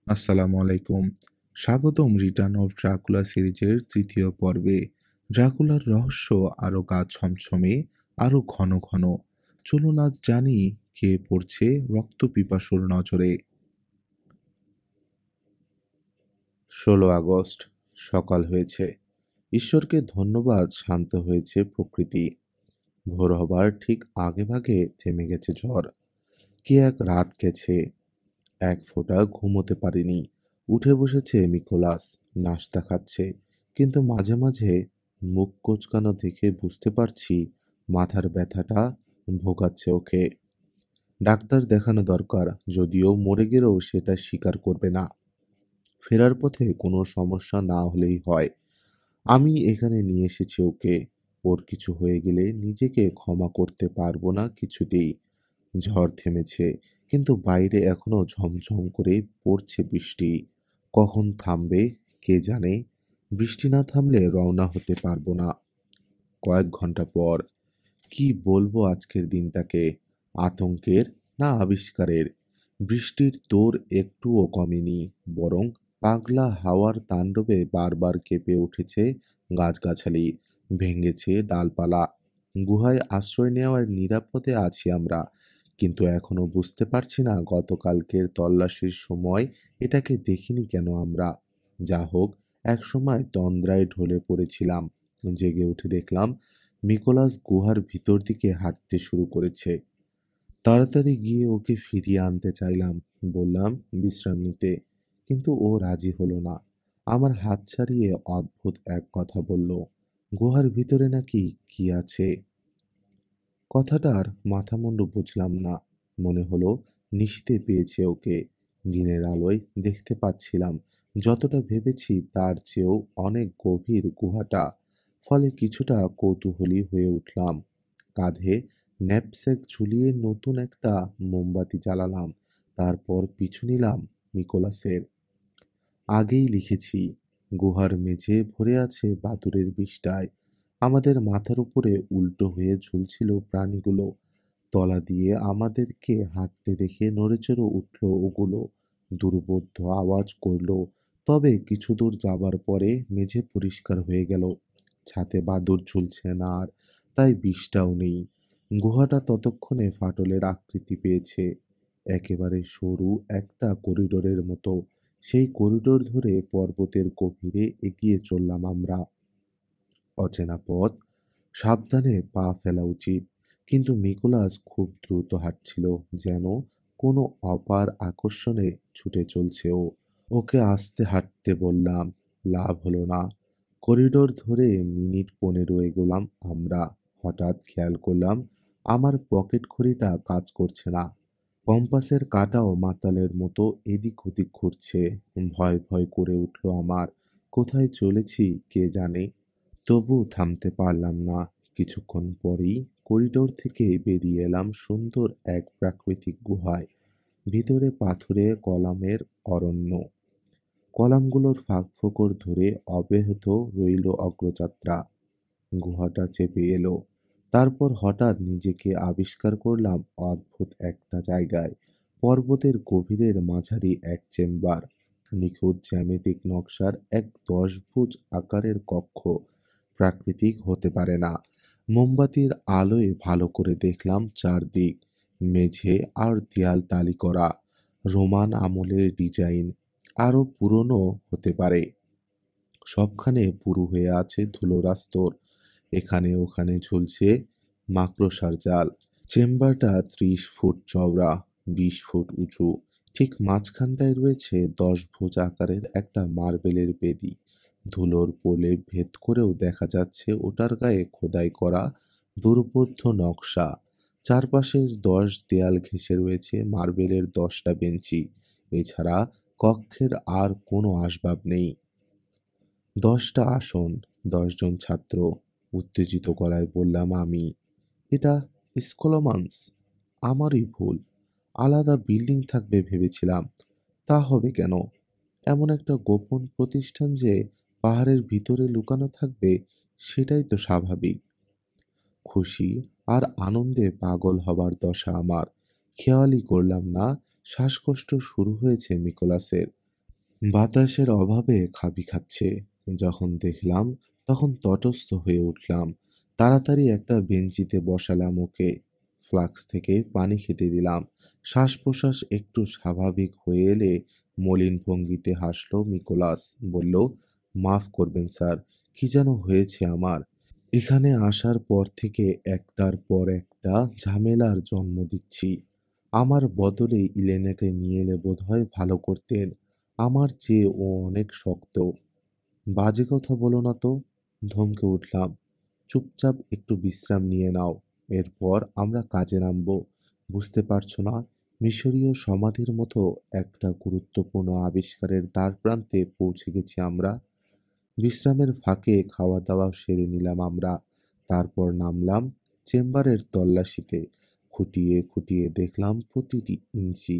আসসালামু আলাইকুম। স্বাগতম রিটার্ন অফ ড্রাকুলা সিরিজের তৃতীয় পর্বে। ড্রাকুলার রহস্য আরও গা ছমছমে, আরও ঘন ঘন। চলুন আজ জানি কে পড়ছে রক্তপিপাসুর নজরে। 16 আগস্ট, সকাল হয়েছে। ঈশ্বরকে ধন্যবাদ, শান্ত হয়েছে প্রকৃতি। ভোর হবার ঠিক আগে ভাগে থেমে গেছে ঝড়। কি এক রাত গেছে, এক ফোঁটা ঘুমোতে পারিনি। উঠে বসেছে নিকোলাস, নাশতা খাচ্ছে, কিন্তু মাঝে মাঝে মুখ কোঁচকানো দেখে বুঝতে পারছি মাথার ব্যথাটা ভোগাচ্ছে ওকে। ডাক্তার দেখানো দরকার, যদিও মরে গেলেও সেটা স্বীকার করবে না। ফেরার পথে কোনো সমস্যা না হলেই হয়। আমি এখানে নিয়ে এসেছি ওকে। ওর কিছু হয়ে গেলে নিজেকে ক্ষমা করতে পারবো না কিছুতেই। ঝড় থেমেছে, কিন্তু বাইরে এখনো ঝমঝম করে পড়ছে বৃষ্টি। কখন থামবে কে জানে। বৃষ্টি না থামলে রওনা হতে পারবো না। কয়েক ঘন্টা পর কি বলবো আজকের দিনটাকে, আতঙ্কের না আবিষ্কারের। বৃষ্টির তোর একটুও কমেনি, বরং পাগলা হাওয়ার তাণ্ডবে বারবার কেঁপে উঠেছে গাছগাছালি, ভেঙেছে ডালপালা। গুহায় আশ্রয় নেওয়ার নিরাপদে আছি আমরা, কিন্তু এখনো বুঝতে পারছি না গতকালকের তল্লাশির সময় এটাকে দেখিনি কেন আমরা। যা হোক, একসময় তন্দ্রায় ঢলে পড়েছিলাম। জেগে উঠে দেখলাম নিকোলাস গুহার ভিতর দিকে হাঁটতে শুরু করেছে। তাড়াতাড়ি গিয়ে ওকে ফিরিয়ে আনতে চাইলাম, বললাম বিশ্রাম নিতে, কিন্তু ও রাজি হলো না। আমার হাত ছাড়িয়ে অদ্ভুত এক কথা বলল, গুহার ভিতরে নাকি কি আছে। কথাটার মাথামুন্ডু বুঝলাম না। মনে হলো নিশিতে পেয়েছে ওকে। দিনের আলোয় দেখতে পাচ্ছিলাম যতটা ভেবেছি তার চেয়েও অনেক গভীর গুহাটা। ফলে কিছুটা কৌতূহলী হয়ে উঠলাম। কাঁধে ন্যাপস্যাক ঝুলিয়ে নতুন একটা মোমবাতি জ্বালালাম। তারপর পিছু নিলাম নিকোলাসের। আগেই লিখেছি, গুহার মেঝে ভরে আছে বাদুড়ের বিষ্ঠায়। আমাদের মাথার উপরে উল্টো হয়ে ঝুলছিল প্রাণীগুলো। তলা দিয়ে আমাদেরকে হাঁটতে দেখে নড়েচড়ে উঠল ওগুলো, দুর্বোধ্য আওয়াজ করল। তবে কিছু দূর যাবার পরে মেঝে পরিষ্কার হয়ে গেল। ছাদে বাদুড় ঝুলছে না আর, তাই বিষটাও নেই। গুহাটা ততক্ষণে ফাটলের আকৃতি পেয়েছে, একেবারে সরু একটা করিডোরের মতো। সেই করিডোর ধরে পর্বতের গভীরে এগিয়ে চললাম আমরা। অচেনা পথ, সাবধানে পা ফেলা উচিত, কিন্তু নিকোলাস খুব দ্রুত হাঁটছিল, যেন কোনো অপার আকর্ষণে ছুটে চলছে ও। ওকে আস্তে হাঁটতে বললাম, লাভ হলো না। করিডোর ধরে মিনিট 15 এগোলাম আমরা। হঠাৎ খেয়াল করলাম আমার পকেট ঘড়িটা কাজ করছে না। কম্পাসের কাঁটাও মাতালের মতো এদিক ওদিক ঘুরছে। ভয় ভয় করে উঠল আমার। কোথায় চলেছি কে জানে। তবু থামতে পারলাম না। কিছুক্ষণ পরেই করিডোর থেকে বেরিয়ে এলাম সুন্দর এক প্রাকৃতিক গুহায়। ভিতরে পাথুরে কলামের অরণ্য। কলামগুলোর ফাঁক-ফোকর ধরে অব্যাহত রইল অগ্রযাত্রা। গুহাটা চেপে এলো। তারপর হঠাৎ নিজেকে আবিষ্কার করলাম অদ্ভুত একটা জায়গায়। পর্বতের গভীরের মাঝারি এক চেম্বার। নিখুঁত জ্যামিতিক নকশার এক 10 ভুজ আকারের কক্ষ। প্রাকৃতিক হতে পারে না। মোমবাতির আলোয় ভালো করে দেখলাম চারদিক। মেঝে আর দেয়াল টালি করা। রোমান আমলের ডিজাইন। আরো পুরনো হতে পারে। সবখানে পুরু হয়ে আছে ধুলোর আস্তর। এখানে ওখানে ঝুলছে মাকড়সার জাল। চেম্বারটা 30 ফুট চওড়া, 20 ফুট উঁচু। ঠিক মাঝখানটায় রয়েছে 10 ভুজ আকারের একটা মার্বেলের বেদি। ধুলোর প্রলেপ ভেদ করেও দেখা যাচ্ছে ওটার গায়ে খোদাই করা দুর্বোধ্য নকশা। চারপাশের 10 দেয়াল ঘেঁষে রয়েছে মার্বেলের 10টা বেঞ্চি। এছাড়া কক্ষের আর কোনো আসবাব নেই। 10টা আসন, 10 জন ছাত্র। উত্তেজিত গলায় বললাম আমি। এটা স্কোলোমান্স। আমারই ভুল। আলাদা বিল্ডিং থাকবে ভেবেছিলাম। তা হবে কেন? এমন একটা গোপন প্রতিষ্ঠান যে পাহাড়ের ভিতরে লুকানো থাকবে, সেটাই তো স্বাভাবিক। খুশি আর আনন্দে পাগল হবার দশা আমার। খেয়ালই করলাম না শ্বাসকষ্ট শুরু হয়েছে নিকোলাসের। বাতাসের অভাবে খাবি খাচ্ছে। যখন দেখলাম তখন তটস্থ হয়ে উঠলাম। তাড়াতাড়ি একটা বেঞ্চিতে বসালাম ওকে। ফ্লাক্স থেকে পানি খেতে দিলাম। শ্বাস প্রশ্বাস একটু স্বাভাবিক হয়ে এলে মলিন ভঙ্গিতে হাসলো নিকোলাস। বলল, মাফ করবেন স্যার, কি যেন হয়েছে আমার। এখানে আসার পর থেকে একটার পর একটা ঝামেলার জন্ম দিচ্ছি। আমার বদলে ইলেনাকে নিয়ে এলে বোধহয় ভালো করতেন। আমার চেয়ে ও অনেক শক্ত। বাজে কথা বলো না তো। ধমকে উঠলাম। চুপচাপ একটু বিশ্রাম নিয়ে নাও। এরপর আমরা কাজে নামবো। বুঝতে পারছো না, মিশরীয় সমাধির মতো একটা গুরুত্বপূর্ণ আবিষ্কারের দ্বারপ্রান্তে পৌঁছে গেছি আমরা। বিশ্রামের ফাঁকে খাওয়া দাওয়া সেরে নিলাম আমরা। তারপর নামলাম চেম্বারের তল্লাশিতে। খুঁটিয়ে খুঁটিয়ে দেখলাম প্রতিটি ইঞ্চি।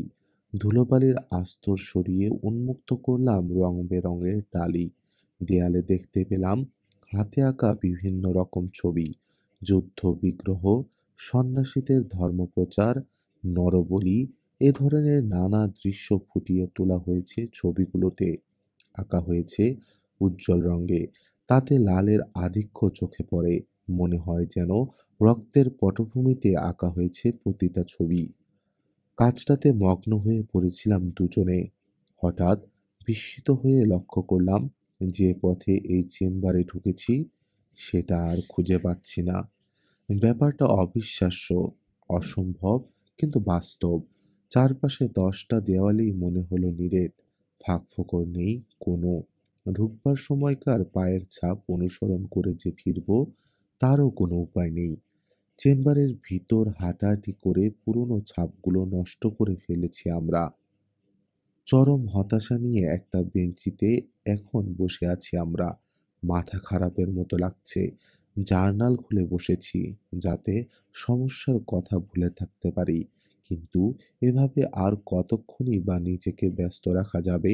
ধুলোবালির আস্তর সরিয়ে উন্মুক্ত করলাম রং বেরঙের টালি। দেয়ালে দেখতে পেলাম হাতে আঁকা বিভিন্ন রকম ছবি। যুদ্ধ বিগ্রহ, সন্ন্যাসীদের ধর্মপ্রচার, নরবলি, এ ধরনের নানা দৃশ্য ফুটিয়ে তোলা হয়েছে ছবিগুলোতে। আঁকা হয়েছে উজ্জ্বল রঙে। তাতে লালের আধিক্য চোখে পড়ে। মনে হয় যেন রক্তের পটভূমিতে আঁকা হয়েছে প্রতিটা ছবি। কাজটাতে মগ্ন হয়ে পড়েছিলাম দুজনে। হঠাৎ বিস্মিত হয়ে লক্ষ্য করলাম যে পথে এই চেম্বারে ঢুকেছি সেটা আর খুঁজে পাচ্ছি না। ব্যাপারটা অবিশ্বাস্য, অসম্ভব, কিন্তু বাস্তব। চারপাশে ১০টা দেওয়ালেই মনে হলো নিরেট। ফাঁকফোকর নেই কোনো। ঢুকবার সময়কার পায়ের ছাপ অনুসরণ করে যে ফিরবো তারও কোনো উপায় নেই। চেম্বারের ভিতর হাঁটাহাঁটি করে পুরনো ছাপগুলো নষ্ট করে ফেলেছি আমরা। চরম হতাশা নিয়ে একটা বেঞ্চিতে এখন বসে আছি আমরা। মাথা খারাপের মতো লাগছে। জার্নাল খুলে বসেছি যাতে সমস্যার কথা ভুলে থাকতে পারি। কিন্তু এভাবে আর কতক্ষণই বা নিজেকে ব্যস্ত রাখা যাবে?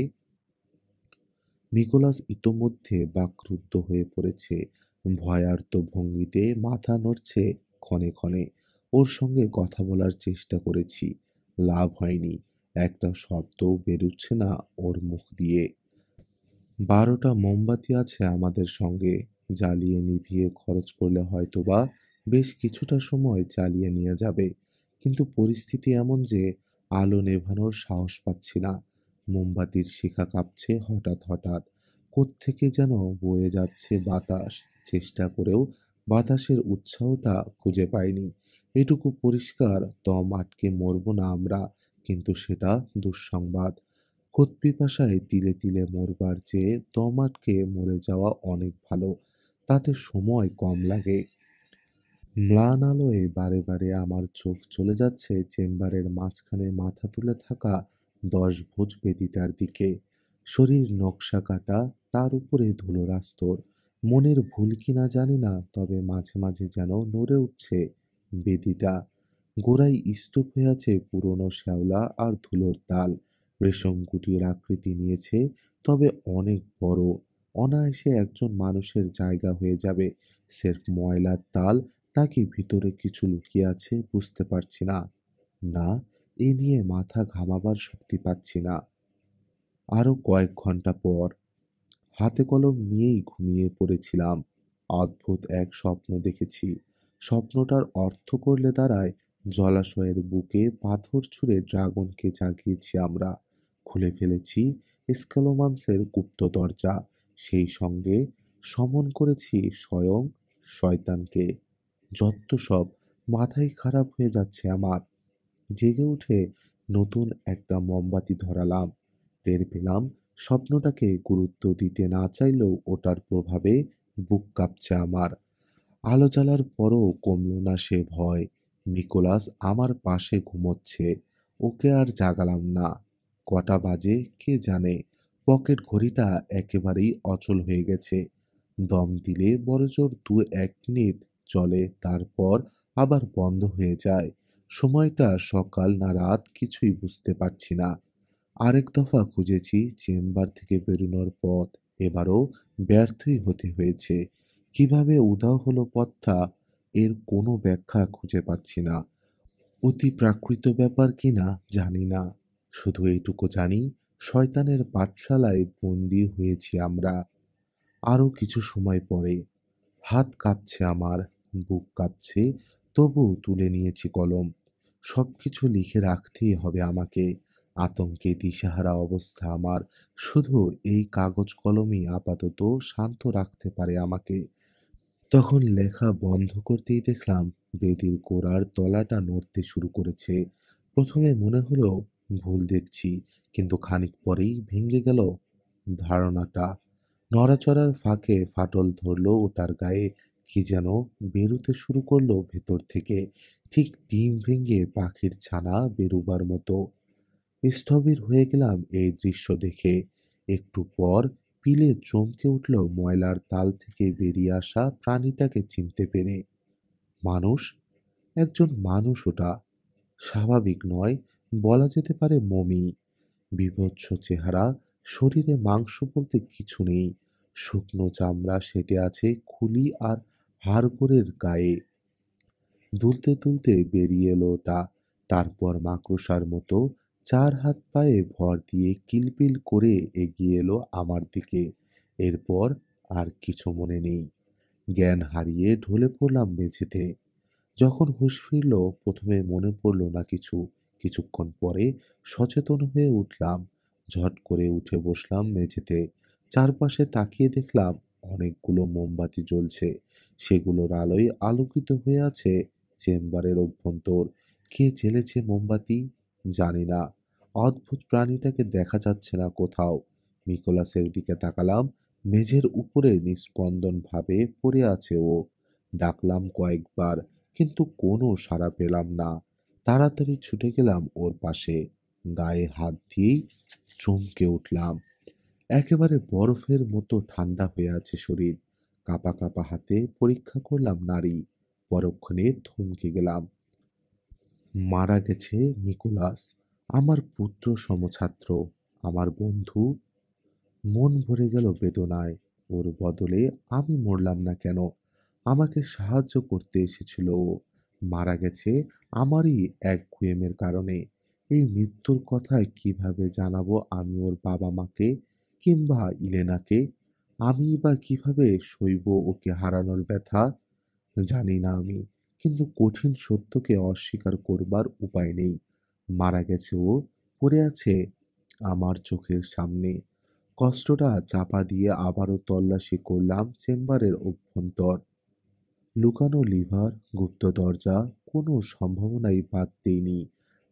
নিকোলাস ইতোমধ্যে বাকরুদ্ধ হয়ে পড়েছে। ভয়ার্ত ভঙ্গিতে মাথা নড়ছে ক্ষণে ক্ষণে। ওর সঙ্গে কথা বলার চেষ্টা করেছি। লাভ হয়নি। একটা শব্দও বেরুচ্ছে না ওর মুখ দিয়ে। ১২টা মোমবাতি আছে আমাদের সঙ্গে। জ্বালিয়ে নিভিয়ে খরচ করলে হয়তোবা বেশ কিছুটা সময় চালিয়ে নেওয়া যাবে। কিন্তু পরিস্থিতি এমন যে আলো নেভানোর সাহস পাচ্ছি না। মোমবাতির শিখা কাঁপছে হঠাৎ হঠাৎ। কোত্থেকে যেন বয়ে যাচ্ছে বাতাস। চেষ্টা করেও বাতাসের উৎসাহটা খুঁজে পাইনি। এটুকু পরিষ্কার, দম আটকে মরবো না আমরা, কিন্তু সেটা দুঃসংবাদ। ক্ষুৎপিপাসায় তিলে তিলে মরবার চেয়ে দম আটকে মরে যাওয়া অনেক ভালো। তাতে সময় কম লাগে। ম্লান আলোয় বারে বারে আমার চোখ চলে যাচ্ছে চেম্বারের মাঝখানে মাথা তুলে থাকা ১০ ভোজ বেদিটার দিকে। শরীর নকশা কাটা, তার উপরে ধুলোর আস্তর। মনের ভুল কিনা জানি না, তবে মাঝে মাঝে যেন নড়ে উঠছে বেদিটা। গোড়ায় স্তূপ হয়ে আছে পুরনো শ্যাওলা আর ধুলোর তাল। রেশম গুটির আকৃতি নিয়েছে, তবে অনেক বড়। অনায়াসে একজন মানুষের জায়গা হয়ে যাবে। স্রেফ ময়লার তাল, নাকি ভিতরে কিছু লুকিয়ে আছে বুঝতে পারছি না। না, এ নিয়ে মাথা ঘামাবার শক্তি পাচ্ছি না। আরো কয়েক ঘন্টা পর হাতে কলম নিয়েই ঘুমিয়ে পড়েছিলাম। অদ্ভুত এক স্বপ্ন দেখেছি। স্বপ্নটার অর্থ করলে দাঁড়ায় জলাশয়ের বুকে পাথর ছুঁড়ে ড্রাগনকে জাগিয়েছি আমরা। খুলে ফেলেছি স্কেলোমান্সের গুপ্ত দরজা। সেই সঙ্গে সমন করেছি স্বয়ং শয়তানকে। যত্ত সব, মাথাই খারাপ হয়ে যাচ্ছে আমার। জেগে উঠে নতুন একটা মোমবাতি ধরালাম। টের পেলাম স্বপ্নটাকে গুরুত্ব দিতে না চাইলেও ওটার প্রভাবে বুক কাঁপছে আমার। আলো জ্বালার পরও কমল না সে ভয়। নিকোলাস আমার পাশে ঘুমোচ্ছে। ওকে আর জাগালাম না। কটা বাজে কে জানে। পকেট ঘড়িটা একেবারেই অচল হয়ে গেছে। দম দিলে বড়জোর ২-১ মিনিট চলে, তারপর আবার বন্ধ হয়ে যায়। সময়টা সকাল না রাত কিছুই বুঝতে পারছি না। আরেক দফা খুঁজেছি চেম্বার থেকে বেরোনোর পথ। এবারও ব্যর্থই হতে হয়েছে। কিভাবে উধাও হলো পথটা, এর কোনো ব্যাখ্যা খুঁজে পাচ্ছি না। অতি প্রাকৃত ব্যাপার কিনা জানি না। শুধু এইটুকু জানি, শয়তানের পাঠশালায় বন্দী হয়েছি আমরা। আরো কিছু সময় পরে হাত কাঁপছে আমার, বুক কাঁপছে, তবুও তুলে নিয়েছি কলম। সবকিছু লিখে রাখতেই হবে আমাকে। আতঙ্কে দিশেহারা অবস্থা আমার। শুধু এই কাগজ কলমই আপাতত শান্ত রাখতে পারে আমাকে। তখন লেখা বন্ধ করতেই দেখলাম বেদির গোড়ার তলাটা নড়তে শুরু করেছে। প্রথমে মনে হলো ভুল দেখছি, কিন্তু খানিক পরেই ভেঙে গেল ধারণাটা। নড়াচড়ার ফাঁকে ফাটল ধরলো ওটার গায়ে, কি যেন বেরুতে শুরু করলো ভেতর থেকে, ঠিক ডিম ভেঙে পাখির ছানা বেরুবার মতো। স্থবির হয়ে গেলাম এই দৃশ্য দেখে। একটু পর পিলে চমকে উঠল ময়লার তাল থেকে বেরিয়ে আসা প্রাণীটাকে চিনতে পেরে। মানুষ, একজন মানুষ ওটা। স্বাভাবিক নয়, বলা যেতে পারে মমি। বীভৎস চেহারা, শরীরে মাংস বলতে কিছু নেই। শুকনো চামড়া সেটে আছে খুলি আর হাড়গোড়ের গায়ে। দুলতে দুলতে বেরিয়ে এলো ওটা। তারপর মাকড়সার মতো চার হাত পায়ে ভর দিয়ে কিলবিল করে এগিয়ে এলো আমার দিকে। এরপর আর কিছু মনে নেই। জ্ঞান হারিয়ে ঢলে পড়লাম মেঝেতে। যখন হুঁশ ফিরল প্রথমে মনে পড়ল না কিছু। কিছুক্ষণ পরে সচেতন হয়ে উঠলাম। ঝট করে উঠে বসলাম মেঝেতে। চারপাশে তাকিয়ে দেখলাম অনেকগুলো মোমবাতি জ্বলছে। সেগুলোর আলোয় আলোকিত হয়ে আছে চেম্বারের অভ্যন্তর। কে জ্বেলেছে মোমবাতি জানি না। অদ্ভুত প্রাণীটাকে দেখা যাচ্ছে না কোথাও। নিকোলাসের দিকে তাকালাম। মেঝের উপরে নিস্পন্দন ভাবে পড়ে আছে ও। ডাকলাম কয়েকবার, কিন্তু কোনো সাড়া পেলাম না। তাড়াতাড়ি ছুটে গেলাম ওর পাশে। গায়ে হাত দিয়েই চমকে উঠলাম। একেবারে বরফের মতো ঠান্ডা হয়ে আছে শরীর। কাঁপা কাঁপা হাতে পরীক্ষা করলাম নাড়ি। পরক্ষণে থমকে গেলাম। মারা গেছে নিকোলাস, আমার পুত্র সমছাত্র, আমার বন্ধু। মন ভরে গেল বেদনায়। ওর বদলে আমি মরলাম না কেন? আমাকে সাহায্য করতে এসেছিল ও। মারা গেছে আমারই একগুঁয়েমের কারণে। এই মৃত্যুর কথায় কিভাবে জানাবো আমি ওর বাবা মাকে কিংবা ইলেনাকে? আমি বা কিভাবে সইব ওকে হারানোর ব্যথা? জানি না আমি, কিন্তু কঠিন সত্যকে অস্বীকার করবার উপায় নেই। মারা গেছে ও, পড়ে আছে আমার চোখের সামনে। কষ্টটা চাপা দিয়ে আবারও তল্লাশি করলাম চেম্বারের অভ্যন্তর। লুকানো লিভার, গুপ্ত দরজা, কোনো সম্ভাবনাই বাদ দেইনি।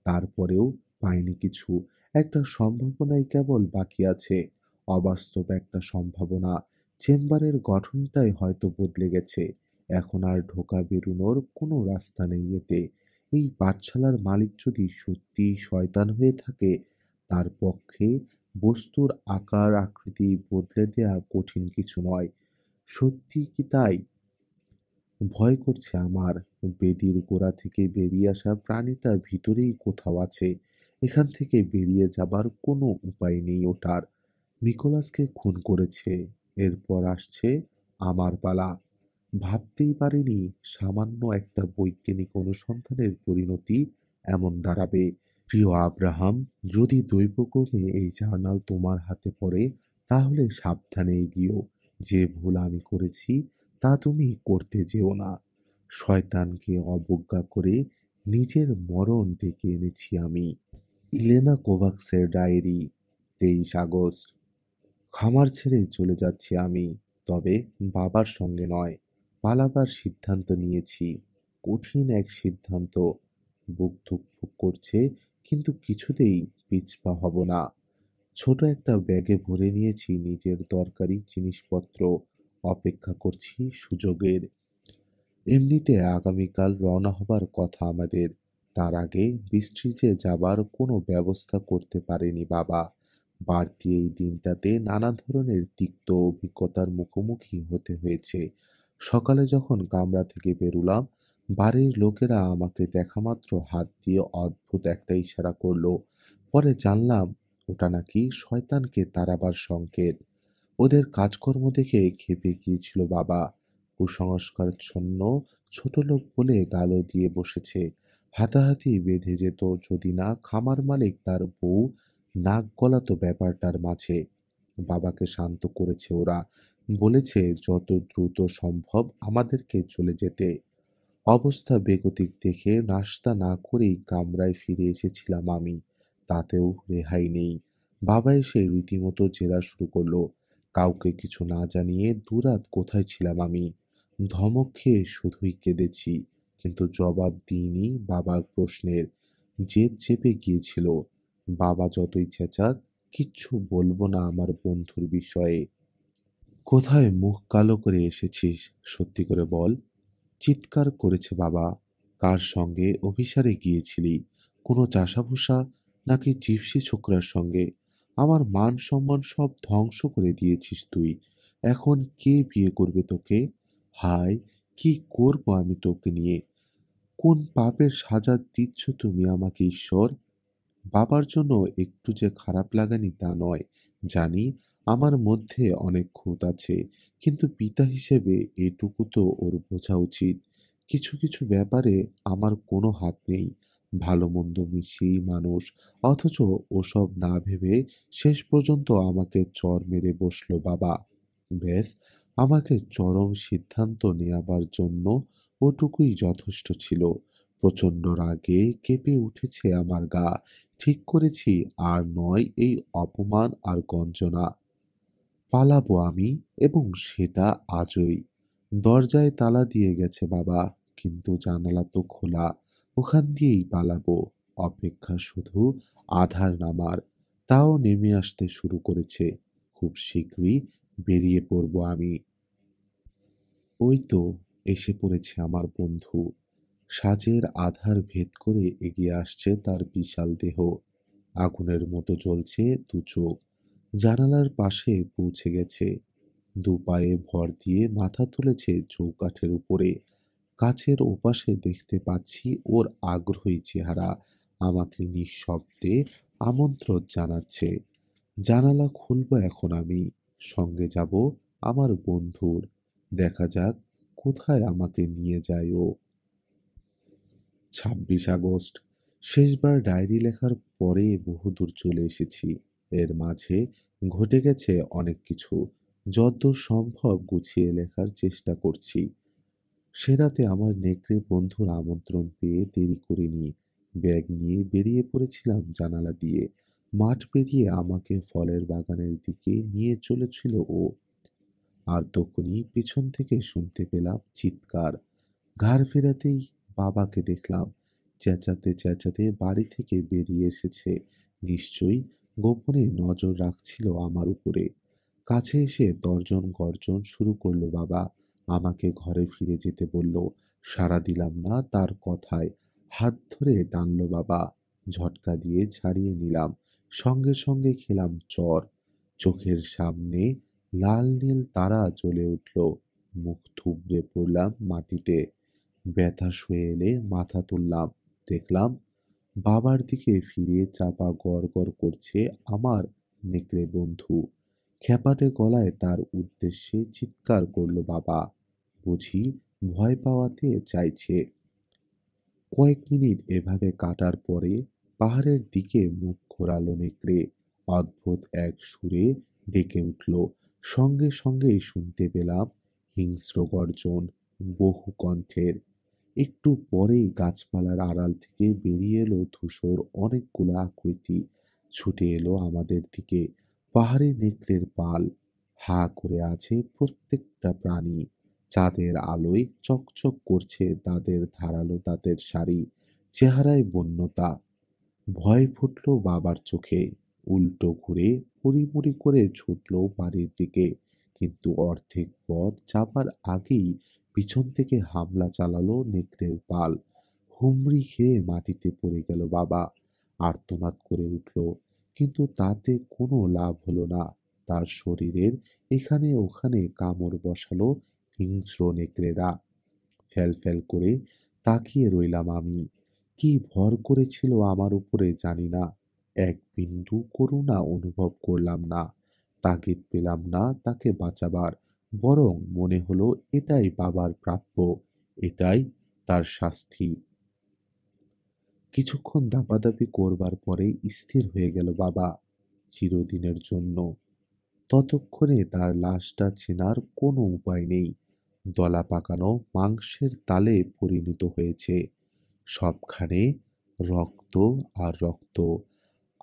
তারপরেও পাইনি কিছু। একটা সম্ভাবনাই কেবল বাকি আছে। অবাস্তব একটা সম্ভাবনা। চেম্বারের গঠনটাই হয়তো বদলে গেছে। এখন আর ঢোকা বেরুনোর কোনো রাস্তা নেই এতে। এই পাঠশালার মালিক যদি সত্যিই শয়তান হয়ে থাকে, তার পক্ষে বস্তুর আকার আকৃতি বদলে দেয়া কঠিন কিছু নয়। সত্যি কি তাই? ভয় করছে আমার। বেদির গোড়া থেকে বেরিয়ে আসা প্রাণীটা ভিতরেই কোথাও আছে। এখান থেকে বেরিয়ে যাবার কোনো উপায় নেই ওটার। নিকোলাসকে খুন করেছে। এরপর আসছে আমার পালা। ভাবতেই পারিনি সামান্য একটা বৈজ্ঞানিক অনুসন্ধানের পরিণতি এমন দাঁড়াবে। প্রিয় আব্রাহাম, যদি দৈবক্রমে এই জার্নাল তোমার হাতে পড়ে, তাহলে সাবধানে এগিও। যে ভুল আমি করেছি তা তুমি করতে যেও না। শয়তানকে অবজ্ঞা করে নিজের মরণ ডেকে এনেছি আমি। ইলেনা কোভাক্সের ডায়েরি, 23 আগস্ট। খামার ছেড়ে চলে যাচ্ছি আমি, তবে বাবার সঙ্গে নয়। পালাবার সিদ্ধান্ত নিয়েছি। কঠিন এক সিদ্ধান্ত। বুক ধুকপুক করছে, কিন্তু কিছুতেই পিছপা হব না। ছোট একটা ব্যাগে ভরে নিয়েছি নিজের দরকারি জিনিসপত্র। অপেক্ষা করছি সুযোগের। এমনিতে আগামীকাল রওনা হবার কথা আমাদের। তার আগে বৃষ্টিতে যাবার কোনো ব্যবস্থা করতে পারেনি বাবা। বাড়তি এই দিনটাতে নানা ধরনের তিক্ত অভিজ্ঞতার মুখোমুখি হতে হয়েছে। সকালে যখন কামরা থেকে বেরুলাম, বাড়ির লোকেরা আমাকে দেখামাত্র হাত দিয়ে অদ্ভুত একটা ইশারা করলো। পরে জানলাম ওটা নাকি শয়তানকে তাড়াবার সংকেত। ওদের কাজকর্ম দেখে ক্ষেপে গিয়েছিল বাবা। কুসংস্কারচ্ছন্ন ছোটলোক বলে গালও দিয়ে বসেছে। হাতাহাতি বেঁধে যেত যদি না খামার মালিক তার বউ নাক গলাতো ব্যাপারটার মাঝে। বাবাকে শান্ত করেছে ওরা। বলেছে যত দ্রুত সম্ভব আমাদেরকে চলে যেতে। অবস্থা বেগতিক দেখে নাস্তা না করেই কামরায় ফিরে এসেছিলাম আমি। তাতেও রেহাই নেই। বাবা এসে রীতিমতো জেরা শুরু করলো। কাউকে কিছু না জানিয়ে দুরাত কোথায় ছিলাম আমি? ধমক খেয়ে শুধুই কেঁদেছি। কিন্তু জবাব দিইনি বাবার প্রশ্নের। জেদ চেপে গিয়েছিল। বাবা যতই চেঁচাক, কিচ্ছু বলবো না আমার বন্ধুর বিষয়ে। কোথায় মুখ কালো করে এসেছিস? সত্যি করে বল। চিৎকার করেছে বাবা। কার সঙ্গে অভিসারে গিয়েছিলি? কোনো চাষাভুষা নাকি জিপসি ছোকরার সঙ্গে? আমার মান সম্মান সব ধ্বংস করে দিয়েছিস তুই। এখন কে বিয়ে করবে তোকে? হায়, কি করব আমি তোকে নিয়ে? কোন পাপের সাজা দিচ্ছ তুমি আমাকে ঈশ্বর? বাবার জন্য একটু যে খারাপ লাগানি তা নয়। জানি আমার মধ্যে অনেক খুঁত আছে। কিন্তু পিতা হিসেবে এটুকু তো ওর বোঝা উচিত। কিছু কিছু ব্যাপারে আমার কোনো হাত নেই। ভালো মন্দ মিশিয়েই মানুষ। অথচ ওসব না ভেবে শেষ পর্যন্ত আমাকে চড় মেরে বসলো বাবা। ব্যাস, আমাকে চরম সিদ্ধান্ত নেয়াবার জন্য ওটুকুই যথেষ্ট ছিল। প্রচণ্ড রাগে কেঁপে উঠেছে আমার গা। ঠিক করেছি আর নয় এই অপমান আর গঞ্জনা। পালাবো আমি, এবং সেটা আজই। দরজায় তালা দিয়ে গেছে বাবা, কিন্তু জানালা তো খোলা। ওখান দিয়েই পালাবো। অপেক্ষা শুধু আধার নামার। তাও নেমে আসতে শুরু করেছে। খুব শীঘ্রই বেরিয়ে পড়বো আমি। ওই তো এসে পড়েছে আমার বন্ধু। সাজের আধার ভেদ করে এগিয়ে আসছে তার বিশাল দেহ। আগুনের মতো জ্বলছে দু চোখ। জানালার পাশে পৌঁছে গেছে। দু পায়ে ভর দিয়ে মাথা তুলেছে চৌকাঠের উপরে। কাছের ওপাশে দেখতে পাচ্ছি ওর আগ্রহী চেহারা। আমাকে নিঃশব্দে আমন্ত্রণ জানাচ্ছে। জানালা খুলবো এখন আমি। সঙ্গে যাব আমার বন্ধুর। দেখা যাক কোথায় আমাকে নিয়ে যায় ও। ২৬ আগস্ট। শেষবার ডায়েরি লেখার পরে বহুদূর চলে এসেছি। এর মাঝে ঘটে গেছে অনেক কিছু। যতদূর সম্ভব গুছিয়ে লেখার চেষ্টা করছি। সে রাতে আমার নেকড়ে বন্ধুর আমন্ত্রণ পেয়ে দেরি করিনি। ব্যাগ নিয়ে বেরিয়ে পড়েছিলাম জানালা দিয়ে। মাঠ পেরিয়ে আমাকে ফলের বাগানের দিকে নিয়ে চলেছিল ও। আর তখনই পিছন থেকে শুনতে পেলাম চিৎকার। ঘাড় ফেরাতেই বাবাকে দেখলাম। চেঁচাতে চেঁচাতে বাড়ি থেকে বেরিয়ে এসেছে। নিশ্চয়ই গোপনে নজর রাখছিল আমার উপরে। কাছে এসে তর্জন গর্জন শুরু করলো বাবা। আমাকে ঘরে ফিরে যেতে বলল। সাড়া দিলাম না তার কথায়। হাত ধরে টানলো বাবা। ঝটকা দিয়ে ছাড়িয়ে নিলাম। সঙ্গে সঙ্গে খেলাম চড়। চোখের সামনে লাল নীল তারা জ্বলে উঠল। মুখ থুবড়ে পড়লাম মাটিতে। ব্যথা সয়ে এলে মাথা তুললাম। দেখলাম বাবার দিকে ফিরে চাপা গড় করছে আমার নেকড়ে বন্ধু। খ্যাপাটে গলায় তার উদ্দেশ্যে চিৎকার করলো বাবা। বুঝি ভয় পাওয়াতে চাইছে। কয়েক মিনিট এভাবে কাটার পরে পাহাড়ের দিকে মুখ ঘোরালো নেকড়ে। অদ্ভুত এক সুরে ডেকে উঠল। সঙ্গে সঙ্গেই শুনতে পেলাম হিংস্র গর্জন, বহু কণ্ঠের। একটু পরেই গাছপালার আড়াল থেকে বেরিয়ে এলো ধূসর অনেকগুলো আকৃতি। ছুটে এলো আমাদের দিকে। পাহাড়ি নেকড়ের পাল। হা করে আছে প্রত্যেকটা প্রাণী। চাঁদের আলোয় চকচক করছে তাদের ধারালো দাঁতের শাড়ি। চেহারায় বন্যতা। ভয় ফুটল বাবার চোখে। উল্টো ঘুরে হুড়িমুড়ি করে ছুটল বাড়ির দিকে। কিন্তু অর্ধেক পথ যাবার আগেই পিছন থেকে হামলা চালালো নেকড়ের পাল। হুমড়ি খেয়ে মাটিতে পড়ে গেল বাবা। আর্তনাদ করে উঠল। কিন্তু তাতে কোনো লাভ হলো না। তার শরীরের এখানে ওখানে কামড় বসালো হিংস্র নেকড়েরা। ফ্যাল ফ্যাল করে তাকিয়ে রইলাম আমি। কি ভর করেছিল আমার উপরে জানি না। এক বিন্দু করুণা অনুভব করলাম না। তাগিদ পেলাম না তাকে বাঁচাবার। বরং মনে হলো এটাই বাবার প্রাপ্য। এটাই তার শাস্তি। কিছুক্ষণ দাপাদাপি করবার পরে স্থির হয়ে গেল বাবা। চিরদিনের জন্য। ততক্ষণে তার লাশটা চেনার কোনো উপায় নেই। দলা পাকানো মাংসের তালে পরিণত হয়েছে। সবখানে রক্ত আর রক্ত।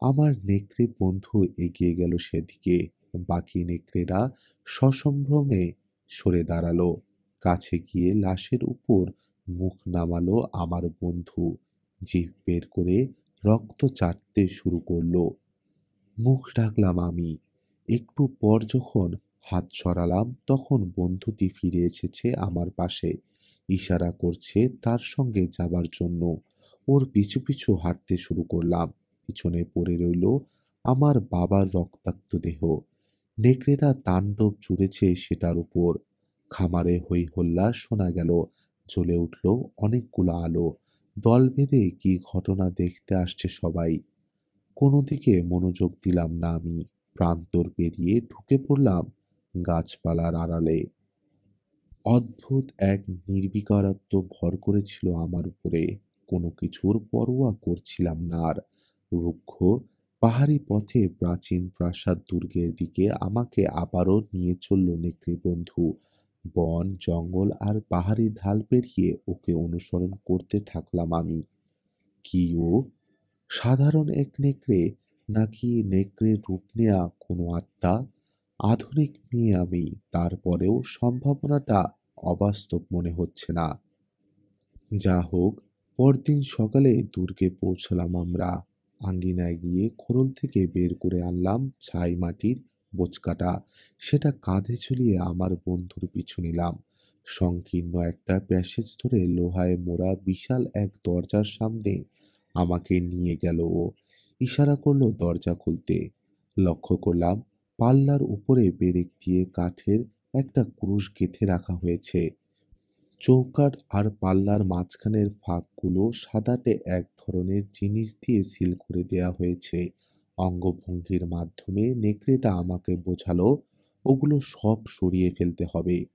আমার নেকড়ে বন্ধু এগিয়ে গেল সেদিকে। বাকি নেকড়েরা সসম্ভ্রমে সরে দাঁড়ালো। কাছে গিয়ে লাশের উপর মুখ নামালো আমার বন্ধু। জিভ বের করে রক্ত চাটতে শুরু করলো। মুখ ঢাকলাম আমি। একটু পর যখন হাত সরালাম তখন বন্ধুটি ফিরে এসেছে আমার পাশে। ইশারা করছে তার সঙ্গে যাবার জন্য। ওর পিছু পিছু হাঁটতে শুরু করলাম। পিছনে পড়ে রইল আমার বাবার রক্তাক্ত দেহ। নেকড়েরা তাণ্ডব জুড়েছে সেটার উপর। খামারে হই হল্লা শোনা গেল। জ্বলে উঠল অনেকগুলো আলো। দল বেঁধে কি ঘটনা দেখতে আসছে সবাই। কোনো দিকে মনোযোগ দিলাম না আমি। প্রান্তর পেরিয়ে ঢুকে পড়লাম গাছপালার আড়ালে। অদ্ভুত এক নির্বিকারত্ব ভর করেছিল আমার উপরে। কোনো কিছুর পরোয়া করছিলাম না আর। রুক্ষ পাহাড়ি পথে প্রাচীন প্রাসাদ দুর্গের দিকে আমাকে আবারও নিয়ে চলল নেকড়ে বন্ধু। বন জঙ্গল আর পাহাড়ি ঢাল পেরিয়ে ওকে অনুসরণ করতে থাকলাম আমি। কি ও সাধারণ এক নেকড়ে, নাকি নেকড়ের রূপ নেয়া কোনো আত্মা? আধুনিক মেয়ে আমি, তারপরেও সম্ভাবনাটা অবাস্তব মনে হচ্ছে না। যা হোক, পরদিন সকালে দুর্গে পৌঁছলাম আমরা। আঙ্গিনায় গিয়ে খোরল থেকে বের করে আনলাম ছাই মাটির বোচকাটা। সেটা কাঁধে ঝুলিয়ে আমার বন্ধুর পিছু নিলাম। সংকীর্ণ একটা প্যাসেজ ধরে লোহায় মোড়া বিশাল এক দরজার সামনে আমাকে নিয়ে গেল ও। ইশারা করলো দরজা খুলতে। লক্ষ্য করলাম পাল্লার উপরে পেরেক দিয়ে কাঠের একটা ক্রুশ গেঁথে রাখা হয়েছে। চৌকাঠ আর পাল্লার মাঝখানের ফাঁকগুলো সাদাটে এক ধরনের জিনিস দিয়ে সিল করে দেয়া হয়েছে। অঙ্গভঙ্গির মাধ্যমে নেকড়েটা আমাকে বোঝালো ওগুলো সব সরিয়ে ফেলতে হবে।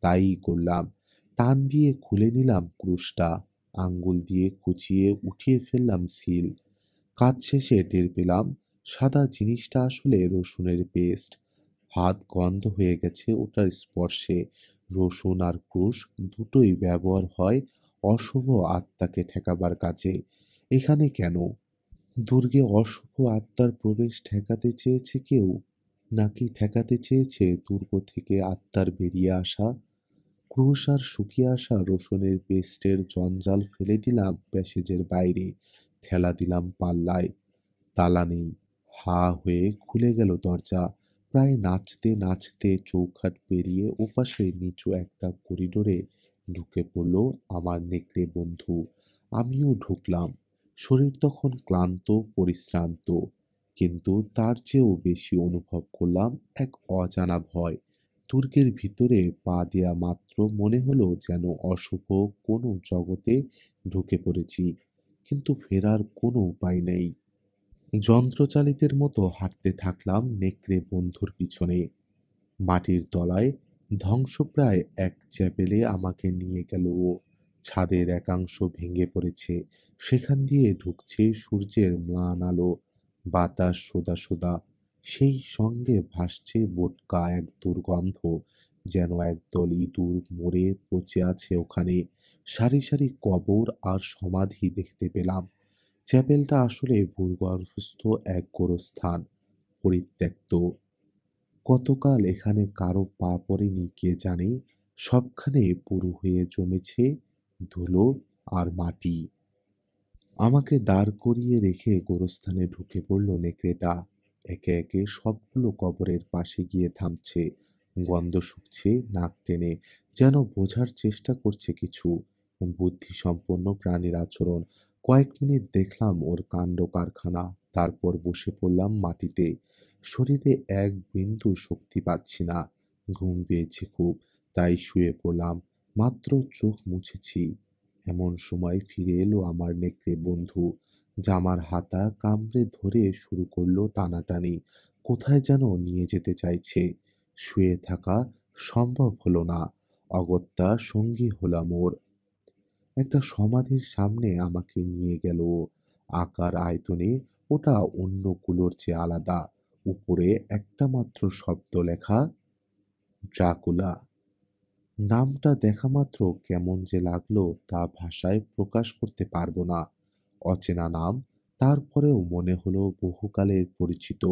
তাই করলাম। টান দিয়ে খুলে নিলাম ক্রুশটা। আঙ্গুল দিয়ে খুঁচিয়ে উঠিয়ে ফেললাম সিল। কাজ শেষে টের পেলাম সাদা জিনিসটা আসলে রসুনের পেস্ট। হাত গন্ধ হয়ে গেছে ওটার স্পর্শে। রসুন আর ক্রুশ দুটোই ব্যবহার হয় অশুভ আত্মাকে ঠেকাবার কাজে। এখানে কেন? দুর্গে অশুভ আত্মার প্রবেশ ঠেকাতে চেয়েছে কেউ? নাকি ঠেকাতে চেয়েছে দুর্গ থেকে আত্মার বেরিয়ে আসা? ক্রুশ আর শুকিয়ে আসা রসুনের পেস্টের জঞ্জাল ফেলে দিলাম প্যাসেজের বাইরে। ঠেলা দিলাম পাল্লায়। তালা নেই। হা হয়ে খুলে গেল দরজা। প্রায় নাচতে নাচতে চৌখাট পেরিয়ে ওপাশে নিচু একটা করিডোরে ঢুকে পড়ল আমার নেকড়ে বন্ধু। আমিও ঢুকলাম। শরীর তখন ক্লান্ত, পরিশ্রান্ত। কিন্তু তার চেয়েও বেশি অনুভব করলাম এক অজানা ভয়। দুর্গের ভিতরে পা দেয়া মাত্র মনে হলো যেন অশুভ কোনো জগতে ঢুকে পড়েছি। কিন্তু ফেরার কোনো উপায় নেই। যন্ত্রচালিতের মতো হাঁটতে থাকলাম নেকড়ে বন্ধুর পিছনে। মাটির তলায় ধ্বংসপ্রায় এক চ্যাপেলে আমাকে নিয়ে গেল ও। ছাদের একাংশ ভেঙে পড়েছে। সেখান দিয়ে ঢুকছে সূর্যের ম্লান আলো। বাতাস সোদা সোদা। সেই সঙ্গে ভাসছে বোটকা এক দুর্গন্ধ। যেন একদল ইঁদুর মরে পচে আছে ওখানে। সারি সারি কবর আর সমাধি দেখতে পেলাম। চ্যাপেলটা আসলে ভূগর্ভস্থ এক গোরস্থান। পরিত্যক্ত। কতকাল এখানে কারো পা পড়েনি কে জানে। সবখানে পুরু হয়ে জমেছে ধুলো আর মাটি। আমাকে দাঁড় করিয়ে রেখে গোরস্থানে ঢুকে পড়ল নেকড়েটা। একে একে সবগুলো কবরের পাশে গিয়ে থামছে। গন্ধ শুকছে নাক টেনে। যেন বোঝার চেষ্টা করছে কিছু। বুদ্ধিসম্পন্ন প্রাণীর আচরণ। কয়েক মিনিট দেখলাম ওর কাণ্ড কারখানা। তারপর বসে পড়লাম মাটিতে। শরীরে এক বিন্দু শক্তি পাচ্ছি না। ঘুম পেয়েছে খুব। তাই শুয়ে পড়লাম। মাত্র চোখ মুছেছি এমন সময় ফিরে এলো আমার নেকড়ে বন্ধু। জামার হাতা কামড়ে ধরে শুরু করলো টানাটানি। কোথায় যেন নিয়ে যেতে চাইছে। শুয়ে থাকা সম্ভব হলো না। অগত্যা সঙ্গী হলাম ওর। একটা সমাধির সামনে আমাকে নিয়ে গেল ও। আকার আয়তনে ওটা অন্যগুলোর চেয়ে আলাদা। উপরে একটা মাত্র শব্দ লেখা, ড্রাকুলা। নামটা দেখা মাত্র কেমন যে লাগলো তা ভাষায় প্রকাশ করতে পারবো না। অচেনা নাম, তারপরেও মনে হলো বহুকালের পরিচিত।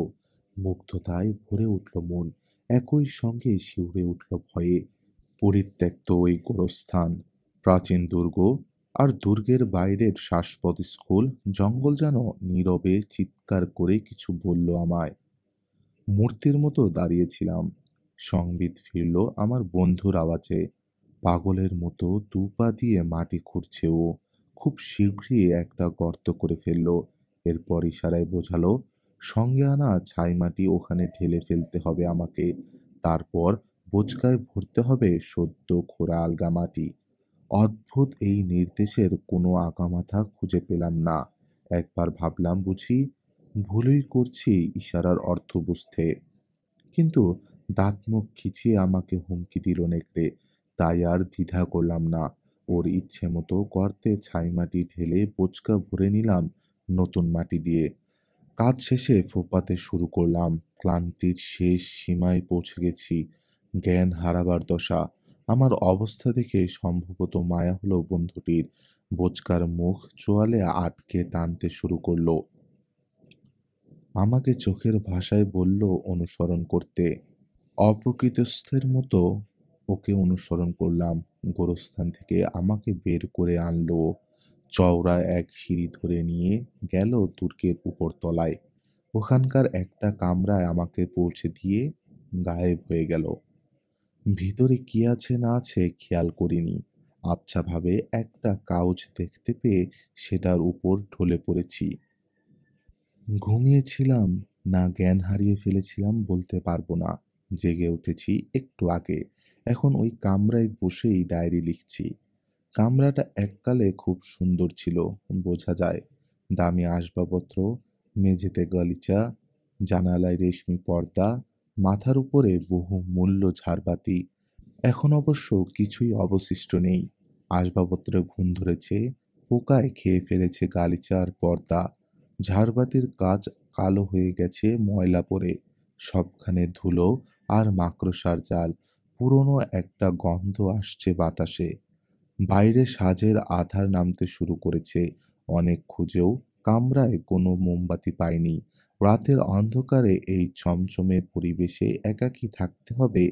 মুগ্ধতায় ভরে উঠল মন, একই সঙ্গে শিউরে উঠল ভয়ে। পরিত্যক্ত ওই গোরস্থান, প্রাচীন দুর্গ, আর দুর্গের বাইরের শ্বাসপদ স্কুল, জঙ্গল যেন নীরবে চিৎকার করে কিছু বলল আমায়। মূর্তির মতো দাঁড়িয়েছিলাম। সংবিৎ ফিরল আমার বন্ধুর আওয়াজে। পাগলের মতো দুপা দিয়ে মাটি খুঁড়ছে ও। খুব শীঘ্রই একটা গর্ত করে ফেললো। এরপর ইশারায় বোঝালো সঙ্গে আনা ছাই মাটি ওখানে ঢেলে ফেলতে হবে আমাকে। তারপর বোচকায় ভরতে হবে সদ্য খোঁড়া আলগা মাটি। অদ্ভুত এই নির্দেশের কোনো আগামাথা খুঁজে পেলাম না। একবার ভাবলাম বুঝি ভুলই করছি ইশারার অর্থ বুঝতে। কিন্তু দাঁত মুখ খিচিয়ে আমাকে হুমকি দিল নেকড়ে। তাই আর দ্বিধা করলাম না। ওর ইচ্ছে মতো গর্তে ছাই মাটি ঢেলে বোচকা ভরে নিলাম নতুন মাটি দিয়ে। কাজ শেষে ফোঁপাতে শুরু করলাম। ক্লান্তির শেষ সীমায় পৌঁছে গেছি। জ্ঞান হারাবার দশা। আমার অবস্থা দেখে সম্ভবত মায়া হলো বন্ধুটির। বোচকার মুখ চোয়ালে আটকে টানতে শুরু করলো। আমাকে চোখের ভাষায় বলল অনুসরণ করতে। অপ্রকৃতস্থের মতো ওকে অনুসরণ করলাম। গোরস্থান থেকে আমাকে বের করে আনলো ও। চওড়া এক সিঁড়ি ধরে নিয়ে গেল দুর্গের উপর তলায়। ওখানকার একটা কামরায় আমাকে পৌঁছে দিয়ে গায়েব হয়ে গেল। ভিতরে কি আছে না আছে খেয়াল করিনি। আবছাভাবে একটা কাউচ দেখতে পেয়ে সেটার উপর ঢলে পড়েছি। ঘুমিয়েছিলাম না জ্ঞান হারিয়ে ফেলেছিলাম বলতে পারবো না। জেগে উঠেছি একটু আগে। এখন ওই কামরায় বসেই ডায়েরি লিখছি। কামরাটা এককালে খুব সুন্দর ছিল, বোঝা যায়। দামি আসবাবপত্র, মেঝেতে গালিচা, জানালায় রেশমি পর্দা, মাথার উপরে বহু মূল্য ঝাড়বাতি। এখন অবশ্য কিছুই অবশিষ্ট নেই। আসবাবপত্রে ঘুণ ধরেছে, পোকায় খেয়ে ফেলেছে গালিচা আর পর্দা। ঝাড়বাতির কাজ কালো হয়ে গেছে ময়লা পড়ে। সবখানে ধুলো আর মাকড়সার জাল। পুরনো একটা গন্ধ আসছে বাতাসে। বাইরে সাঁঝের আঁধার নামতে শুরু করেছে। অনেক খুঁজেও কামরায় কোনো মোমবাতি পাইনি। রাতের অন্ধকারে এই ছমছমে পরিবেশে একাকী থাকতে হবে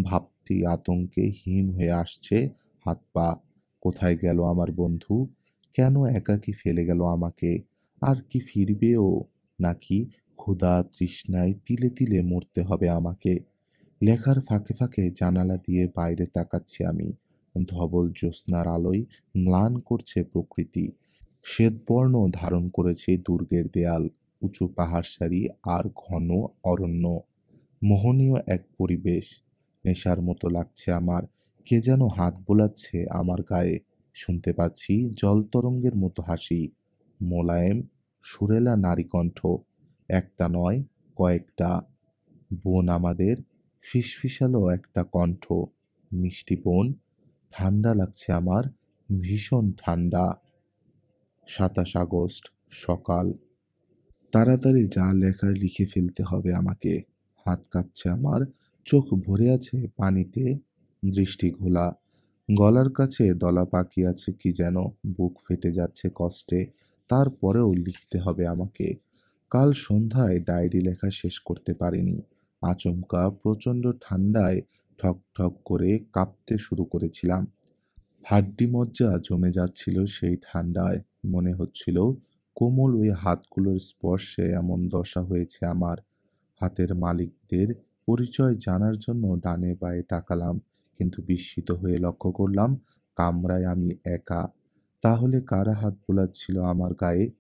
ভাবতেই আতঙ্কে হিম হয়ে আসছে হাত পা। কোথায় গেল আমার বন্ধু? কেন একাকী ফেলে গেল আমাকে? আর কি ফিরবেও? নাকি ক্ষুধা তৃষ্ণায় তিলে তিলে মরতে হবে আমাকে? লেখার ফাঁকে ফাঁকে জানালা দিয়ে বাইরে তাকাচ্ছি আমি। ধবল জ্যোৎস্নার আলোয় ম্লান করছে প্রকৃতি। শ্বেতবর্ণ ধারণ করেছে দুর্গের দেয়াল, উঁচু পাহাড়সারি আর ঘন অরণ্য। মোহনীয় এক পরিবেশ। নেশার মতো লাগছে আমার। কে যেন হাত বোলাচ্ছে আমার গায়ে। শুনতে পাচ্ছি জলতরঙ্গের মতো হাসি। মোলায়েম সুরেলা নারী কণ্ঠ। একটা নয়, কয়েকটা। বোন আমাদের, ফিসফিসালো একটা কণ্ঠ। মিষ্টি বোন, ঠান্ডা লাগছে আমার, ভীষণ ঠান্ডা। ২৭ আগস্ট, সকাল। তাড়াতাড়ি যা লেখার লিখে ফেলতে হবে আমাকে। হাত কাঁপছে আমার, চোখ ভরে আছে পানিতে, দৃষ্টি ঘোলা। গলার কাছে দলা পাকি আছে কি যেন, বুক ফেটে যাচ্ছে কষ্টে। তারপরেও লিখতে হবে আমাকে। কাল সন্ধ্যায় ডায়েরি লেখা শেষ করতে পারিনি। আচমকা প্রচণ্ড ঠান্ডায় ঠক ঠক করে কাঁপতে শুরু করেছিলাম। হাড্ডি মজ্জা জমে যাচ্ছিল সেই ঠান্ডায়। মনে হচ্ছিল কোমল ওই হাতগুলোর স্পর্শে এমন দশা হয়েছে আমার। হাতের মালিকদের পরিচয় জানার জন্য ডানে বাঁয়ে তাকালাম, কিন্তু বিস্মিত হয়ে লক্ষ্য করলাম কামরায় আমি একা। তাহলে কারা হাত বোলাচ্ছিল আমার গায়ে?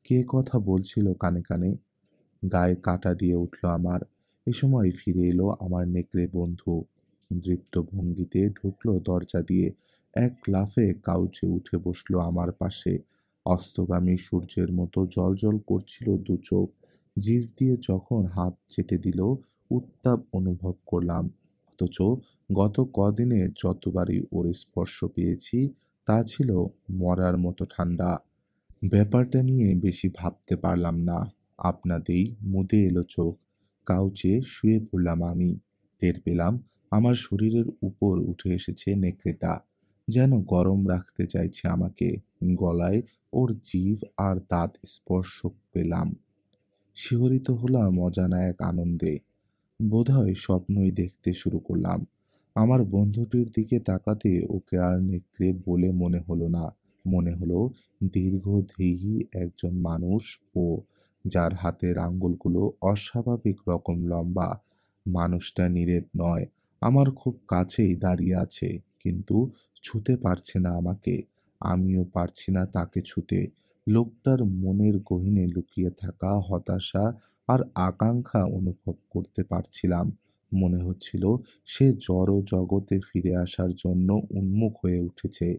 কে কথা বলছিল কানে কানে? গায়ে কাঁটা দিয়ে উঠল আমার। এ সময় ফিরে এলো আমার নেকড়ে বন্ধু। দৃপ্ত ভঙ্গিতে ঢুকলো দরজা দিয়ে। এক লাফে কাউচে উঠে বসলো আমার পাশে। অস্তগামী সূর্যের মতো জ্বলজ্বল করছিল দু চোখ। জিভ দিয়ে যখন হাত চেটে দিল, উত্তাপ অনুভব করলাম। অথচ গত কদিনে যতবারই ওর স্পর্শ পেয়েছি তা ছিল মরার মতো ঠান্ডা। ব্যাপারটা নিয়ে বেশি ভাবতে পারলাম না। আপনাতেই মুদে এলো চোখ। কাউচে শুয়ে পড়লাম আমি। টের পেলাম আমার শরীরের উপর উঠে এসেছে নেকড়েটা। যেন গরম রাখতে চাইছে আমাকে। গলায় ওর জিভ আর দাঁত স্পর্শ পেলাম। শিহরিত হলাম অজানা এক আনন্দে। বোধহয় স্বপ্নই দেখতে শুরু করলাম। আমার বন্ধুটির দিকে তাকাতে ওকে আর নেকড়ে বলে মনে হলো না। মনে হলো দীর্ঘদেহী একজন মানুষ, ও যার হাতের আঙ্গুলগুলো অস্বাভাবিক রকম লম্বা। মানুষটা নিরেট নয়, আমার খুব কাছেই দাঁড়িয়ে আছে, কিন্তু ছুতে পারছে না আমাকে। আমিও পারছি না তাকে ছুতে। লোকটার মনের গহীনে লুকিয়ে থাকা হতাশা আর আকাঙ্ক্ষা অনুভব করতে পারছিলাম। মনে হচ্ছিল সে জড় জগতে ফিরে আসার জন্য উন্মুখ হয়ে উঠেছে।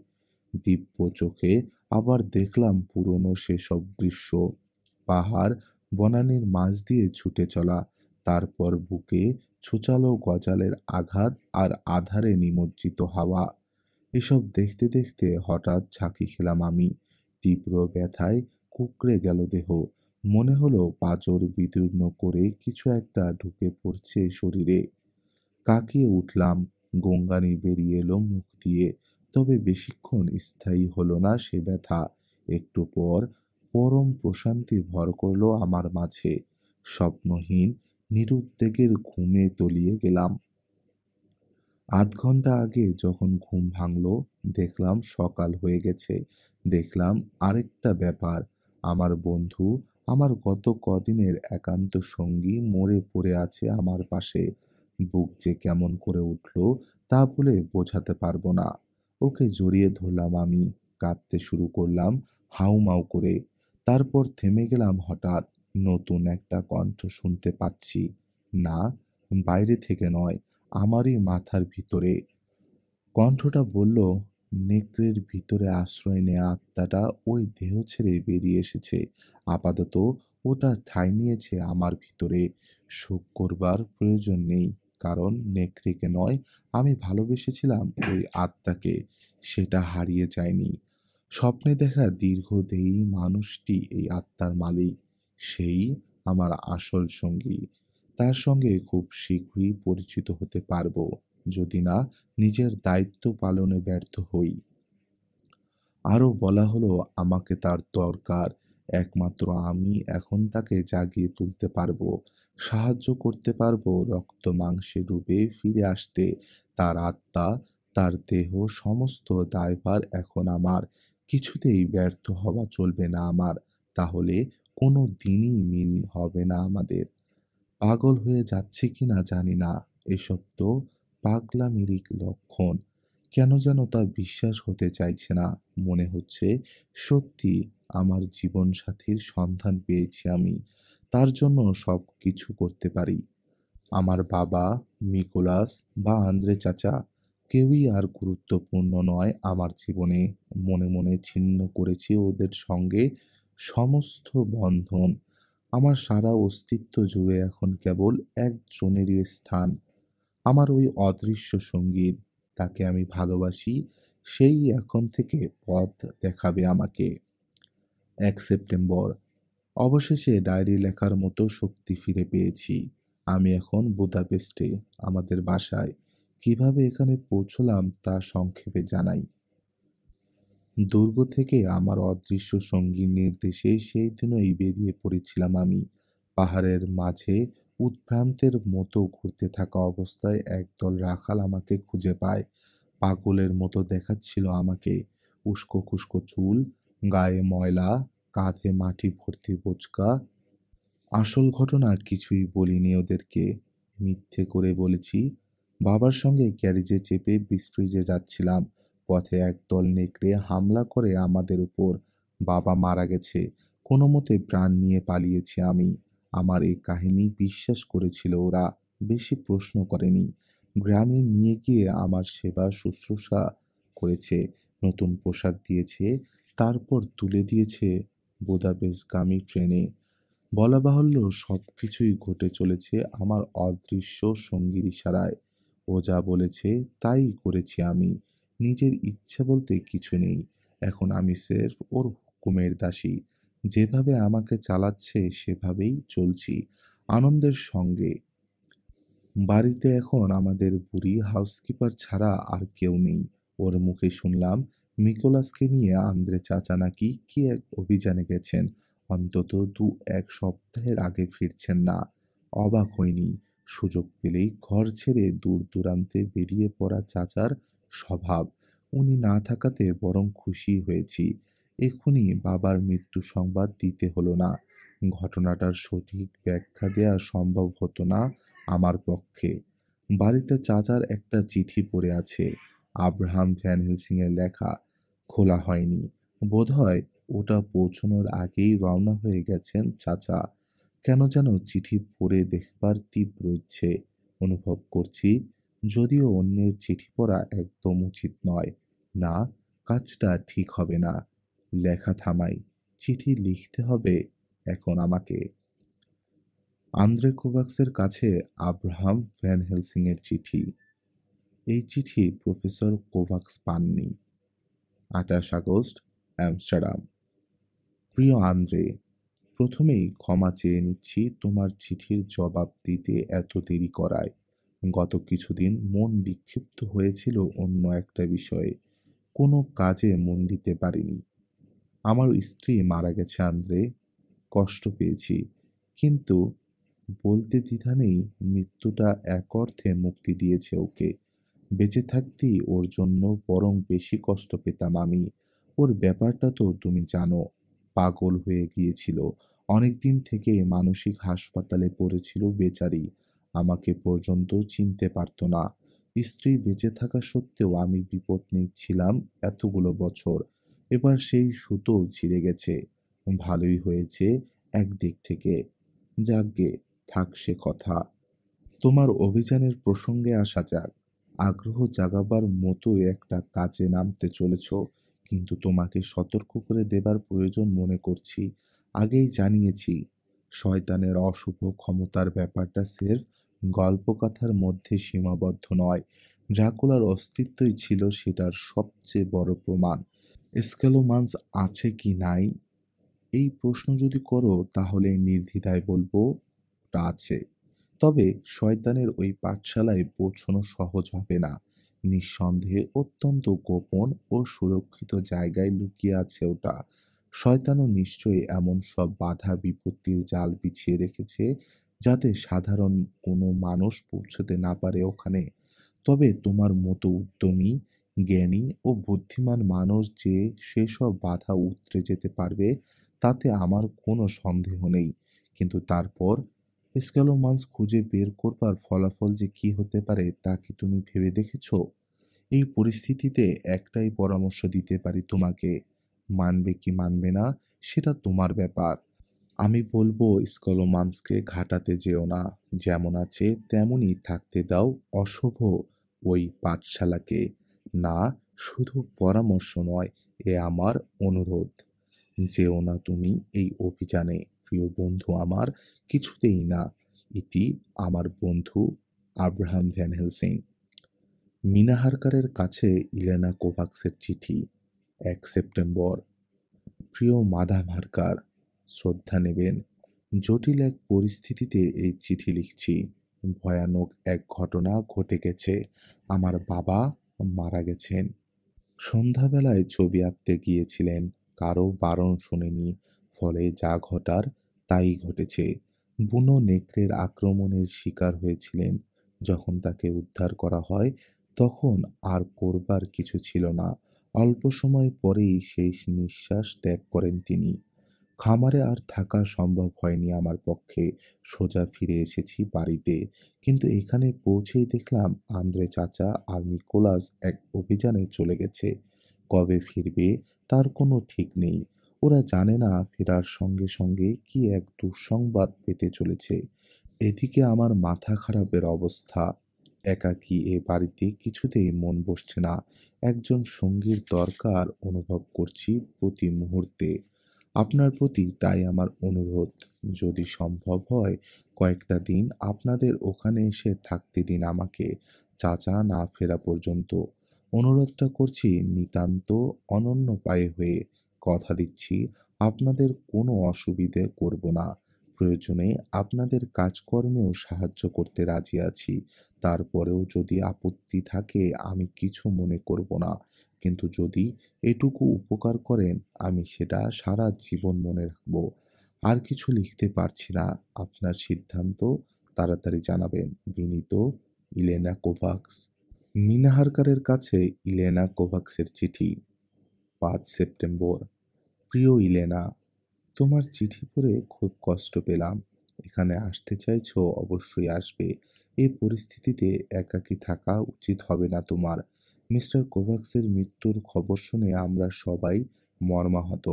দিব্য চোখে আবার দেখলাম পুরনো সেসব দৃশ্য। পাহাড়, বনানীর মাঝ দিয়ে ছুটে চলা, তারপর বুকে ছুচালো গজালের আঘাত আর আধারে নিমজ্জিত হাওয়া। এসব দেখতে দেখতে হঠাৎ ঝাঁকি খেলাম আমি। তীব্র ব্যথায় কুঁকড়ে গেল দেহ। মনে হলো পাঁজর বিদীর্ণ করে কিছু একটা ঢুকে পড়ছে শরীরে। কাঁকিয়ে উঠলাম। গঙ্গানি বেরিয়ে এলো মুখ দিয়ে। তবে বেশিক্ষণ স্থায়ী হলো না সে ব্যথা। একটু পর পরম প্রশান্তি ভর করলো আমার মাঝে। স্বপ্নহীন নিরুদ্বেগের ঘুমে তলিয়ে গেলাম। আধ ঘন্টা আগে যখন ঘুম ভাঙল, দেখলাম সকাল হয়ে গেছে। দেখলাম আরেকটা ব্যাপার, আমার বন্ধু, আমার গত কদিনের একান্ত সঙ্গী মরে পড়ে আছে আমার পাশে। বুক যে কেমন করে উঠল তা বলে বোঝাতে পারবো না। ওকে জড়িয়ে ধরলাম আমি। কাঁদতে শুরু করলাম হাউমাউ করে। তারপর থেমে গেলাম হঠাৎ। নতুন একটা কণ্ঠ শুনতে পাচ্ছি। না, বাইরে থেকে নয়, আমারই মাথার ভিতরে। কণ্ঠটা বলল, নেকড়ের ভিতরে আশ্রয় নেয়া আত্মাটা ওই দেহ ছেড়ে বেরিয়ে এসেছে। আপাতত ওটা ঠাঁই নিয়েছে আমার ভিতরে। শোক করবার প্রয়োজন নেই, কারণ নেকড়েকে নয়, আমি ভালোবেসেছিলাম ওই আত্মাকে। সেটা হারিয়ে যায়নি। স্বপ্নে দেখা দীর্ঘদেহী মানুষটি এই আত্মার মালিক। সেই আমার আসল সঙ্গী। তার সঙ্গে খুব শীঘ্রই পরিচিত হতে পারবো, যদি না নিজের দায়িত্ব পালনে ব্যর্থ হই। আরও বলা হলো আমাকে তার দরকার। একমাত্র আমি এখন তাকে জাগিয়ে তুলতে পারবো, সাহায্য করতে পারবো রক্ত মাংসের রূপে ফিরে আসতে। তার আত্মা, তার দেহ, সমস্ত দায়ভার এখন আমার। কিছুতেই ব্যর্থ হওয়া চলবে না আমার। তাহলে কোনো দিনই মিল হবে না আমাদের। পাগল হয়ে যাচ্ছি কিনা জানি না, এসব তো পাগলামিরই লক্ষণ। কেন যেন তা বিশ্বাস হতে চাইছে না। মনে হচ্ছে সত্যি আমার জীবনসাথীর সন্ধান পেয়েছি আমি। তার জন্য সব কিছু করতে পারি। আমার বাবা, নিকোলাস বা আন্দ্রে চাচা কেউই আর গুরুত্বপূর্ণ নয় আমার জীবনে। মনে মনে ছিন্ন করেছি ওদের সঙ্গে সমস্ত বন্ধন। আমার সারা অস্তিত্ব জুড়ে এখন কেবল একজনেরই স্থান, আমার ওই অদৃশ্য সঙ্গীত। তাকে আমি ভালোবাসি। সেই এখন থেকে পথ দেখাবে আমাকে। ১ সেপ্টেম্বর। অবশেষে ডায়েরি লেখার মতো শক্তি ফিরে পেয়েছি। আমি এখন বুদাপেস্টে, আমাদের বাসায়। কিভাবে এখানে পৌঁছলাম তা সংক্ষেপে জানাই। দুর্গ থেকে আমার অদৃশ্য সঙ্গীর নির্দেশে সেই দিনই বেরিয়ে পড়েছিলাম আমি। পাহাড়ের মাঝে উদ্ভ্রান্তের মতো ঘুরতে থাকা অবস্থায় একদল রাখাল আমাকে খুঁজে পায়। পাগলের মতো দেখাচ্ছিল আমাকে। উস্কো খুস্কো চুল, গায়ে ময়লা, কাঁধে মাটি ভর্তি বোঁচকা। আসল ঘটনা কিছুই বলিনি ওদেরকে। মিথ্যে করে বলেছি। বাবার সঙ্গে গ্যারেজে চেপে ব্রিস্টুইজে যাচ্ছিলাম। পথে একদল নেকড়ে হামলা করে আমাদের উপর। বাবা মারা গেছে। কোনোমতে প্রাণ নিয়ে পালিয়েছি আমি। আমার এই কাহিনী বিশ্বাস করেছিল ওরা। বেশি প্রশ্ন করেনি। গ্রামে নিয়ে গিয়ে আমার সেবা শুশ্রূষা করেছে। নতুন পোশাক দিয়েছে। তারপর তুলে দিয়েছে বুদাপেস্টগামী ট্রেনে। বলা বাহুল্য সবকিছুই ঘটে চলেছে আমার অদৃশ্য সঙ্গীর ইশারায়। ও যা বলেছে তাই করেছি আমি। নিজের ইচ্ছে বলতে কিছু নেই। এখন আমি স্রেফ ওর হুকুমের দাসী। যেভাবে আমাকে চালাচ্ছে সেভাবেই চলছি। আনন্দের সঙ্গে। বাড়িতে এখন আমাদের বুড়ি হাউসকিপার ছাড়া আর কেউ নেই। ওর মুখে শুনলাম নিকোলাসকে নিয়ে আন্দ্রে চাচা নাকি কি এক অভিযানে গেছেন। অন্তত ২-১ সপ্তাহের আগে ফিরছেন না। অবাক হইনি। সুযোগ পেলেই ঘর ছেড়ে দূর দূরান্তে বেরিয়ে পড়া চাচার স্বভাব। উনি না থাকাতে বরং খুশি হয়েছি। এক্ষুনি বাবার মৃত্যু সংবাদ দিতে হলো না। ঘটনাটার সঠিক ব্যাখ্যা দেয়া সম্ভব হতো না আমার পক্ষে। বাড়িতে চাচার একটা চিঠি পড়ে আছে, আব্রাহাম ভ্যান হেলসিং এর লেখা। খোলা হয়নি। বোধহয় ওটা পৌঁছানোর আগেই রওনা হয়ে গেছেন চাচা। কেন যেন চিঠি পড়ে দেখবার তীব্র ইচ্ছে অনুভব করছি, যদিও অন্যের চিঠি পড়া একদম উচিত নয়। না, কাজটা ঠিক হবে না। লেখা থামাই। চিঠি লিখতে হবে এখন আমাকে। আন্দ্রে কোভাক্সের কাছে আব্রাহাম ভ্যান হেলসিং এর চিঠি। এই চিঠি প্রফেসর কোভাক্স পাননি। ২৮ আগস্ট, অ্যামস্টারডাম। প্রিয় আন্দ্রে, প্রথমেই ক্ষমা চেয়ে নিচ্ছি তোমার চিঠির জবাব দিতে এত দেরি করায়। গত কিছুদিন মন বিক্ষিপ্ত হয়েছিল অন্য একটা বিষয়ে। কোনো কাজে মন দিতে পারিনি। আমার স্ত্রী মারা গেছে আন্দ্রে। কষ্ট পেয়েছি। কিন্তু বলতে দ্বিধা নেই, মৃত্যুটা এক অর্থে মুক্তি দিয়েছে ওকে। বেঁচে থাকতেই ওর জন্য বরং বেশি কষ্ট পেতাম আমি। ওর ব্যাপারটা তো তুমি জানো। পাগল হয়ে গিয়েছিল। অনেকদিন থেকে মানসিক হাসপাতালে পড়েছিল বেচারি। আমাকে পর্যন্ত চিনতে পারত না। স্ত্রী বেঁচে থাকা সত্ত্বেও আমি বিপদ নিচ্ছিলাম এতগুলো বছর। এবার সেই সুতো ছিঁড়ে গেছে। ভালোই হয়েছে একদিক থেকে। যাকগে, থাক সে কথা। তোমার অভিযানের প্রসঙ্গে আসা যাক। আগ্রহ জাগাবার মতো একটা কাজে নামতে চলেছ, কিন্তু তোমাকে সতর্ক করে দেবার প্রয়োজন মনে করছি। আগেই জানিয়েছি, শয়তানের অশুভ ক্ষমতার ব্যাপারটা স্রেফ গল্পকথার মধ্যে সীমাবদ্ধ নয়। ড্রাকুলার অস্তিত্বই ছিল সেটার সবচেয়ে বড় প্রমাণ। স্কেলোমান্স আছে কি নাই, এই প্রশ্ন যদি করো তাহলে নির্দ্বিধায় বলবো ওটা আছে। তবে শয়তানের ওই পাঠশালায় পৌঁছানো সহজ হবে না। নিঃসন্দেহে অত্যন্ত গোপন ও সুরক্ষিত জায়গায় লুকিয়ে আছে ওটা। শয়তানও নিশ্চয়ই এমন সব বাধা বিপত্তির জাল বিছিয়ে রেখেছে যাতে সাধারণ কোনো মানুষ পৌঁছতে না পারে ওখানে। তবে তোমার মতো উদ্যমী, জ্ঞানী ও বুদ্ধিমান মানুষ যে সেসব বাধা উতরে যেতে পারবে তাতে আমার কোনো সন্দেহ নেই। কিন্তু তারপর স্ক্যালোমান্স খুঁজে বের করবার ফলাফল যে কি হতে পারে তা কি তুমি ভেবে দেখেছ? এই পরিস্থিতিতে একটাই পরামর্শ দিতে পারি তোমাকে। মানবে কি মানবে না সেটা তোমার ব্যাপার। আমি বলবো স্কলোমান্সকে ঘাটাতে যেও না। যেমন আছে তেমনই থাকতে দাও অশুভ ওই পাঠশালাকে। না, শুধু পরামর্শ নয়, এ আমার অনুরোধ। যেও না তুমি এই অভিযানে, প্রিয় বন্ধু আমার। কিছুতেই না। ইতি আমার বন্ধু আব্রাহাম ভ্যান হেলসিং। মিনা হারকারের কাছে ইলেনা কোভাক্সের চিঠি। ১ সেপ্টেম্বর। প্রিয় মাদাম হারকার, শ্রদ্ধা নেবেন। জটিল এক পরিস্থিতিতে এই চিঠি লিখছি। ভয়ানক এক ঘটনা ঘটে গেছে। আমার বাবা মারা গেছেন। সন্ধ্যাবেলায় ছবি আঁকতে গিয়েছিলেন। কারো বারণ শোনেনি। ফলে যা ঘটার তাই ঘটেছে। বুনো নেকড়ের আক্রমণের শিকার হয়েছিলেন। যখন তাকে উদ্ধার করা হয় তখন আর করবার কিছু ছিল না। অল্প সময় পরেই শেষ নিঃশ্বাস ত্যাগ করেন তিনি। খামারে আর থাকা সম্ভব হয়নি আমার পক্ষে। সোজা ফিরে এসেছি বাড়িতে। কিন্তু এখানে পৌঁছেই দেখলাম আন্দ্রে চাচা আর নিকোলাস এক অভিযানে চলে গেছে। কবে ফিরবে তার কোনো ঠিক নেই। ওরা জানে না ফেরার সঙ্গে সঙ্গে কি এক দুঃসংবাদ পেতে চলেছে। এদিকে আমার মাথা খারাপের অবস্থা। একাকী এ বাড়িতে কিছুতেই মন বসছে না। একজন সঙ্গীর দরকার অনুভব করছি প্রতি মুহূর্তে। আপনার প্রতি তাই আমার অনুরোধ, যদি সম্ভব হয় কয়েকটা দিন আপনাদের ওখানে এসে থাকতে দিন আমাকে, চাচা না ফেরা পর্যন্ত। অনুরোধটা করছি নিতান্ত অনন্য পায়ে হয়ে। কথা দিচ্ছি আপনাদের কোনো অসুবিধে করব না। প্রয়োজনে আপনাদের কাজকর্মেও সাহায্য করতে রাজি আছি। তারপরেও যদি আপত্তি থাকে আমি কিছু মনে করব না। কিন্তু যদি এটুকু উপকার করেন আমি সেটা সারা জীবন মনে রাখব। আর কিছু লিখতে পারছি না। আপনার সিদ্ধান্ত তাড়াতাড়ি জানাবেন। বিনীত, ইলেনা কোভাক্স। মিনা হারকারের কাছে ইলেনা কোভাক্সের চিঠি। ৫ সেপ্টেম্বর। প্রিয় ইলেনা, তোমার চিঠি পড়ে খুব কষ্ট পেলাম। এখানে আসতে চাইছো, অবশ্যই আসবে। এই পরিস্থিতিতে একাকী থাকা উচিত হবে না তোমার। মিস্টার কোভাক্সের মৃত্যুর খবর শুনে আমরা সবাই মর্মাহত।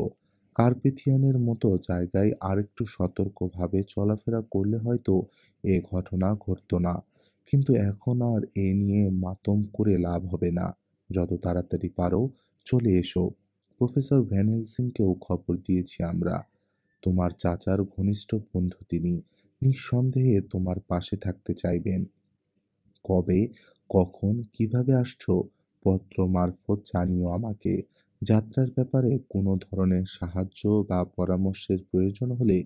কার্পেথিয়ানের মতো জায়গায় আরেকটু সতর্কভাবে চলাফেরা করলে হয়তো এ ঘটনা ঘটতো না। কিন্তু এখন আর এ নিয়ে মাতম করে লাভ হবে না। যত তাড়াতাড়ি পারো চলে এসো। প্রফেসর ভ্যান হেলসিংকেও খবর দিয়েছি আমরা। তোমার চাচার ঘনিষ্ঠ বন্ধু তিনি। নিঃসন্দেহে তোমার পাশে থাকতে চাইবেন। কবে, কখন, কিভাবে আসছো পত্র মারফত জানিও আমাকে। যাত্রার ব্যাপারে কোনো ধরনের সাহায্য বা পরামর্শের প্রয়োজন হলে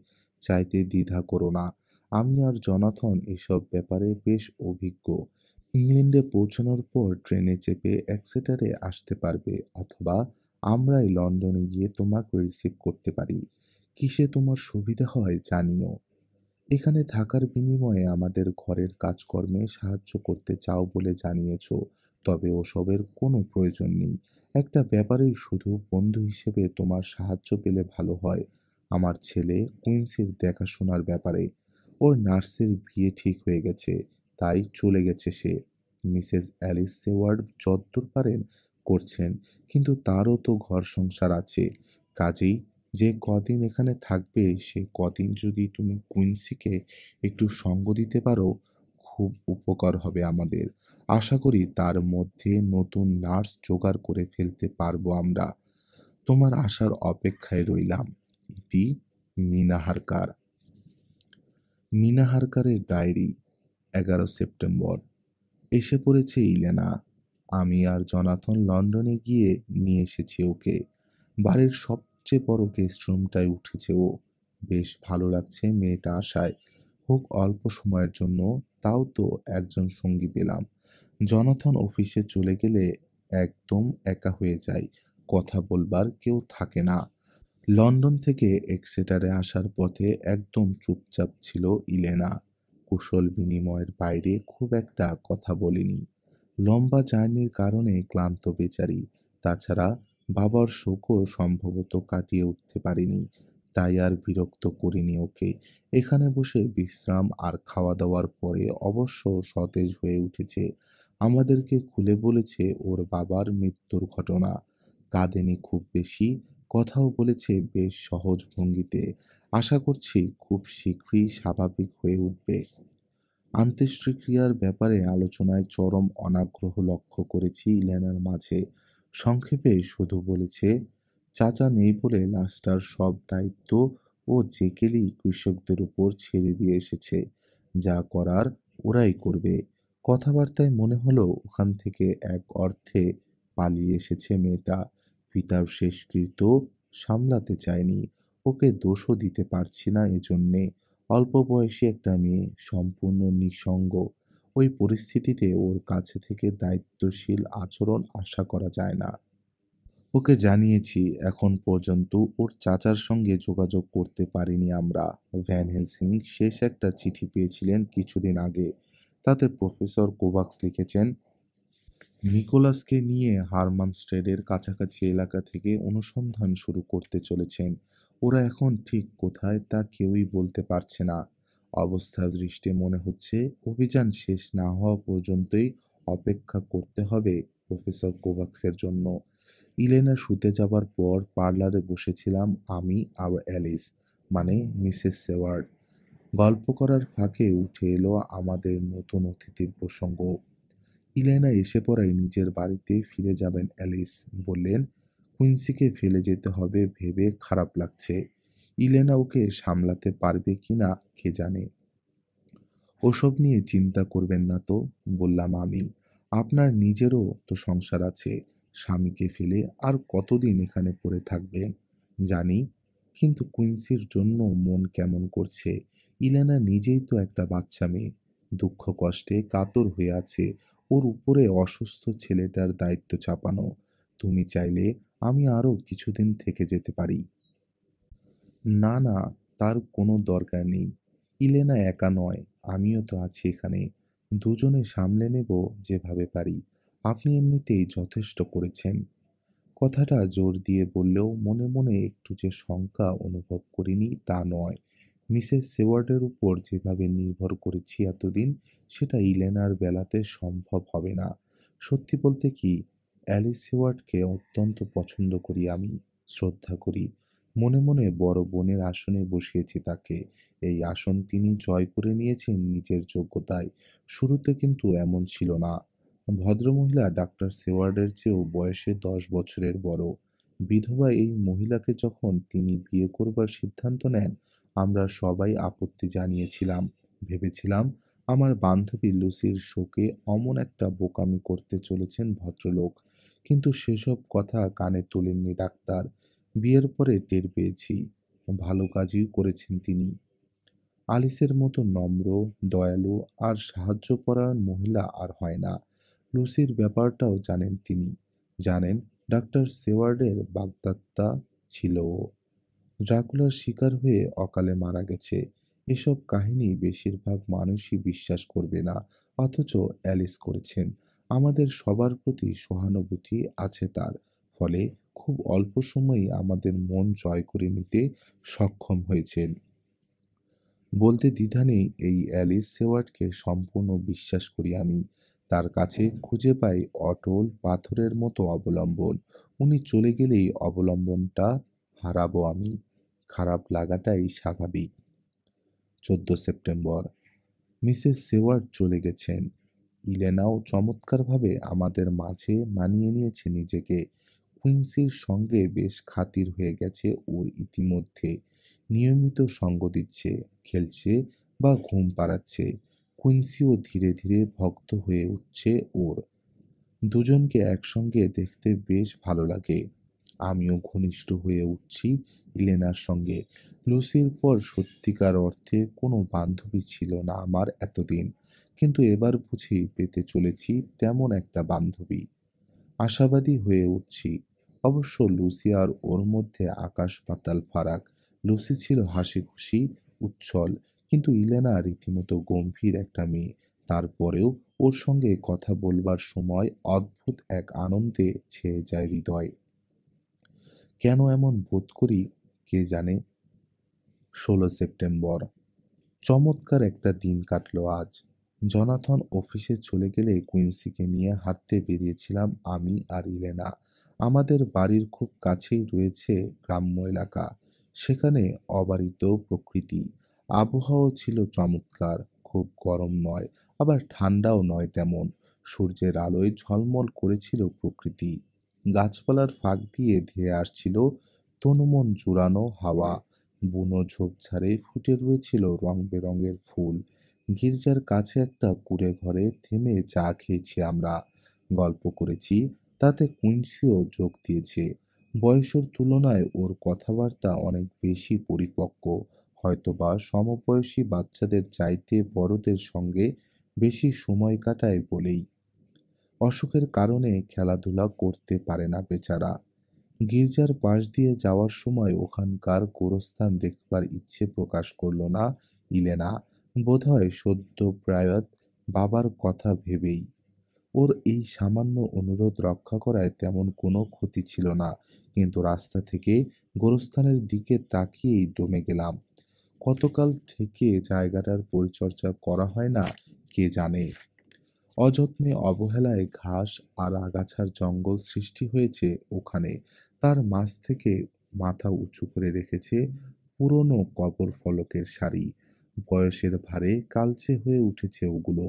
চাইতে দ্বিধা করো না। আমি আর জনাথন এসব ব্যাপারে বেশ অভিজ্ঞ। ইংল্যান্ডে পৌঁছানোর পর ট্রেনে চেপে এক্সেটারে আসতে পারবে, অথবা আমরাই লন্ডনে গিয়ে তোমাকে রিসিভ করতে পারি। কিসে তোমার সুবিধা হয় জানিও। এখানে থাকার বিনিময়ে আমাদের ঘরের কাজকর্মে সাহায্য করতে চাও বলে জানিয়েছ, তবে ওসবের কোনো প্রয়োজন নেই। একটা ব্যাপারেই শুধু বন্ধু হিসেবে তোমার সাহায্য পেলে ভালো হয়। আমার ছেলে কুইন্সির দেখাশোনার ব্যাপারে। ওর নার্সের বিয়ে ঠিক হয়ে গেছে, তাই চলে গেছে সে। মিসেস অ্যালিস সেওয়ার্ড যদ্দূর পারেন করছেন, কিন্তু তারও তো ঘর সংসার আছে। কাজেই যে কদিন এখানে থাকবে সে কদিন যদি তুমি কুইন্সিকে একটু সঙ্গ দিতে পারো, খুব উপকার হবে আমাদের। আশা করি তার মধ্যে নতুন নার্স জোগাড় করে ফেলতে পারবো আমরা। তোমার আসার অপেক্ষায় রইলাম। ইতি, মিনা হারকার। মিনা হারকারের ডায়েরি। 11 সেপ্টেম্বর। এসে পড়েছে ইলেনা। আমি আর জনাথন লন্ডনে গিয়ে নিয়ে এসেছি ওকে। বাড়ির সবচেয়ে বড় গেস্ট রুমটায় উঠেছে ও। বেশ ভালো লাগছে মেয়েটা আসায়। হোক অল্প সময়ের জন্য, তাও তো একজন সঙ্গী পেলাম। জনাথন অফিসে চলে গেলে একদম একা হয়ে যায়। কথা বলবার কেউ থাকে না। লন্ডন থেকে এক্সেটারে আসার পথে একদম চুপচাপ ছিল ইলেনা। কুশল বিনিময়ের বাইরে খুব একটা কথা বলিনি। লম্বা জার্নির কারণে ক্লান্ত বেচারি। তাছাড়া বাবার শোকও সম্ভবত কাটিয়ে উঠতে পারিনি। তাই আর বিরক্ত করিনি ওকে। এখানে বসে বিশ্রাম আর খাওয়া দাওয়ার পরে অবশ্য সতেজ হয়ে উঠেছে। আমাদেরকে খুলে বলেছে ওর বাবার মৃত্যুর ঘটনা। কাঁদেনি খুব বেশি, কথাও বলেছে বেশ সহজ ভঙ্গিতে। আশা করছি খুব শীঘ্রই স্বাভাবিক হয়ে উঠবে। আন্ত্যেষ্টিক্রিয়ার ব্যাপারে আলোচনায় চরম অনাগ্রহ লক্ষ্য করেছি ইলেনার মাঝে। সংক্ষেপে শুধু বলেছে, চাচা নেই বলে লাশটার সব দায়িত্ব ও জেকেলি কৃষকদের উপর ছেড়ে দিয়ে এসেছে। যা করার ওরাই করবে। কথাবার্তায় মনে হলো ওখান থেকে এক অর্থে পালিয়ে এসেছে মেয়েটা। পিতার শেষকৃত্য সামলাতে চায়নি। ওকে দোষও দিতে পারছি না এজন্যে। অল্প বয়সী একটা মেয়ে, সম্পূর্ণ নিঃসঙ্গ। ওই পরিস্থিতিতে ওর কাছে থেকে দায়িত্বশীল আচরণ আশা করা যায় না। ওকে জানিয়েছি, এখন পর্যন্ত ওর চাচার সঙ্গে যোগাযোগ করতে পারিনি আমরা। ভ্যান হেলসিং শেষ একটা চিঠি পেয়েছিলেন কিছুদিন আগে। তাতে প্রফেসর কোভাক্স লিখেছেন, নিকোলাসকে নিয়ে হারমানস্টেডের কাছাকাছি এলাকা থেকে অনুসন্ধান শুরু করতে চলেছেন। ওরা এখন ঠিক কোথায় তা কেউই বলতে পারছে না। অবস্থা দৃষ্টে মনে হচ্ছে অভিযান শেষ না হওয়া পর্যন্তই অপেক্ষা করতে হবে প্রফেসর কোভাক্সের জন্য। ইলেনা শুতে যাবার পর পার্লারে বসেছিলাম আমি আর অ্যালিস, মানে মিসেস সেওয়ার্ড। গল্প করার ফাঁকে উঠে এলো আমাদের নতুন অতিথির প্রসঙ্গ। ইলেনা এসে পড়ায় নিজের বাড়িতে ফিরে যাবেন অ্যালিস বললেন, কুইন্সিকে ফেলে যেতে হবে ভেবে খারাপ লাগছে। ইলেনা ওকে সামলাতে পারবে কিনা কে জানে। ওসব নিয়ে চিন্তা করবেন না তো, বললাম আমি। আপনার নিজেরও তো সংসার আছে। স্বামীকে ফেলে আর কতদিন এখানে পড়ে থাকবেন জানি, কিন্তু কুইন্সির জন্য মন কেমন করছে। ইলেনা নিজেই তো একটা বাচ্চা মেয়ে, দুঃখ কষ্টে কাতর হয়ে আছে, ওর উপরে অসুস্থ ছেলেটার দায়িত্ব চাপানো। তুমি চাইলে আমি আরো কিছুদিন থেকে যেতে পারি। না, না, তার কোনো দরকার নেই। ইলেনা একা নয়, আমিও তো আছি এখানে। দুজনে সামলে নেব যেভাবে পারি। আপনি এমনিতেই যথেষ্ট করেছেন। কথাটা জোর দিয়ে বললেও মনে মনে একটু যে শঙ্কা অনুভব করিনি তা নয়। মিসেস সেওয়ার্ডের উপর যেভাবে নির্ভর করেছি এতদিন, সেটা ইলেনার বেলাতে সম্ভব হবে না। সত্যি বলতে কি, অ্যালিস সেওয়ার্ডকে অত্যন্ত পছন্দ করি আমি, শ্রদ্ধা করি। মনে মনে বড় বোনের আসনে বসিয়েছি তাকে। এই আসন তিনি জয় করে নিয়েছেন নিজের যোগ্যতায়। শুরুতে কিন্তু এমন ছিল না। ভদ্রমহিলা ডাক্তার সেওয়ার্ডের চেয়েও বয়সে 10 বছরের বড়। বিধবা এই মহিলাকে যখন তিনি বিয়ে করবার সিদ্ধান্ত নেন, আমরা সবাই আপত্তি জানিয়েছিলাম। ভেবেছিলাম আমার বান্ধবী লুসির শোকে অমন একটা বোকামি করতে চলেছেন ভদ্রলোক। কিন্তু সেসব কথা কানে তোলেননি ডাক্তার। বিয়ের পরে টের পেয়েছি, ভালো কাজই করেছেন তিনি। আলিসের মতো নম্র, দয়ালু আর সাহায্যপরায়ণ মহিলা আর হয় না। লুসির ব্যাপারটাও জানেন তিনি। জানেন ডাক্তার সেওয়ার্ডের বাগদত্তা ছিল ও। ড্রাকুলার শিকার হয়ে অকালে মারা গেছে। এসব কাহিনী বেশিরভাগ মানুষই বিশ্বাস করবে না, অথচ অ্যালিস করেছেন। আমাদের সবার প্রতি সহানুভূতি আছে তার। ফলে খুব অল্প সময়েই আমাদের মন জয় করে নিতে সক্ষম হয়েছেন। বলতে দ্বিধা নেই, এই অ্যালিস সেওয়ার্ডকে সম্পূর্ণ বিশ্বাস করি আমি। তার কাছে খুঁজে পাই অটল পাথরের মতো অবলম্বন। উনি চলে গেলেই অবলম্বনটা হারাবো আমি। খারাপ লাগাটাই স্বাভাবিক। 14 সেপ্টেম্বর। মিসেস সেওয়ার্ড চলে গেছেন। ইলেনাও চমৎকারভাবে আমাদের মাঝে মানিয়ে নিয়েছে নিজেকে। কুইন্সির সঙ্গে বেশ খাতির হয়ে গেছে ওর ইতিমধ্যে। নিয়মিত সঙ্গ দিচ্ছে, খেলছে বা ঘুম পাড়াচ্ছে। কুইন্সিও ধীরে ধীরে ভক্ত হয়ে উঠছে ওর। দুজনকে একসঙ্গে দেখতে বেশ ভালো লাগে। আমিও ঘনিষ্ঠ হয়ে উঠছি ইলেনার সঙ্গে। লুসির পর সত্যিকার অর্থে কোনো বান্ধবী ছিল না আমার এতদিন। কিন্তু এবার বুঝি পেতে চলেছি তেমন একটা বান্ধবী। আশাবাদী হয়ে উঠছি। অবশ্য লুসি আর ওর মধ্যে আকাশ পাতাল ফারাক। লুসি ছিল হাসিখুশি, উচ্ছল, কিন্তু ইলেনা রীতিমতো গম্ভীর একটা মেয়ে। তারপরেও ওর সঙ্গে কথা বলবার সময় অদ্ভুত এক আনন্দে ছেয়ে যায় হৃদয়। কেন এমন বোধ করি কে জানে। 16 সেপ্টেম্বর। চমৎকার একটা দিন কাটলো আজ। জনাথন অফিসে চলে গেলে কুইন্সিকে নিয়ে হাঁটতে বেরিয়েছিলাম আমি আর ইলেনা। আমাদের বাড়ির খুব কাছেই রয়েছে গ্রাম্য এলাকা। সেখানে অবারিত প্রকৃতি। আবহাওয়া ছিল চমৎকার, খুব গরম নয়, আবার ঠান্ডাও নয় তেমন। সূর্যের আলোয় ঝলমল করেছিল প্রকৃতি। গাছপালার ফাঁক দিয়ে ধেয়ে আসছিল তনুমন জুড়ানো হাওয়া। বুনো ঝোপঝাড়ে ফুটে রয়েছিল রং বেরঙের ফুল। গির্জার কাছে একটা কুঁড়ে ঘরে থেমে চা খেয়েছি আমরা, গল্প করেছি। তাতে কুইন্সিও যোগ দিয়েছে। বয়সের তুলনায় ওর কথাবার্তা অনেক বেশি পরিপক্ক। হয়তোবা সমবয়সী বাচ্চাদের চাইতে বড়দের সঙ্গে বেশি সময় কাটায় বলেই। অসুখের কারণে খেলাধুলা করতে পারে না বেচারা। গির্জার পাশ দিয়ে যাওয়ার সময় ওখানকার গোরস্থান দেখবার ইচ্ছে প্রকাশ করল না ইলেনা। বোধহয় সদ্য প্রয়াত বাবার কথা ভেবেই। ওর এই সামান্য অনুরোধ রক্ষা করায় তেমন কোনো ক্ষতি ছিল না, কিন্তু রাস্তা থেকে গোরস্থানের দিকে তাকিয়েই দমে গেলাম। কতকাল থেকে জায়গাটার পরিচর্যা করা হয় না কে জানে। অযত্নে অবহেলায় ঘাস আর আগাছার জঙ্গল সৃষ্টি হয়েছে ওখানে। তার মাঝ থেকে মাথা উঁচু করে রেখেছে পুরনো কবর ফলকের সারি। বয়সের ভারে কালচে হয়ে উঠেছে ওগুলো।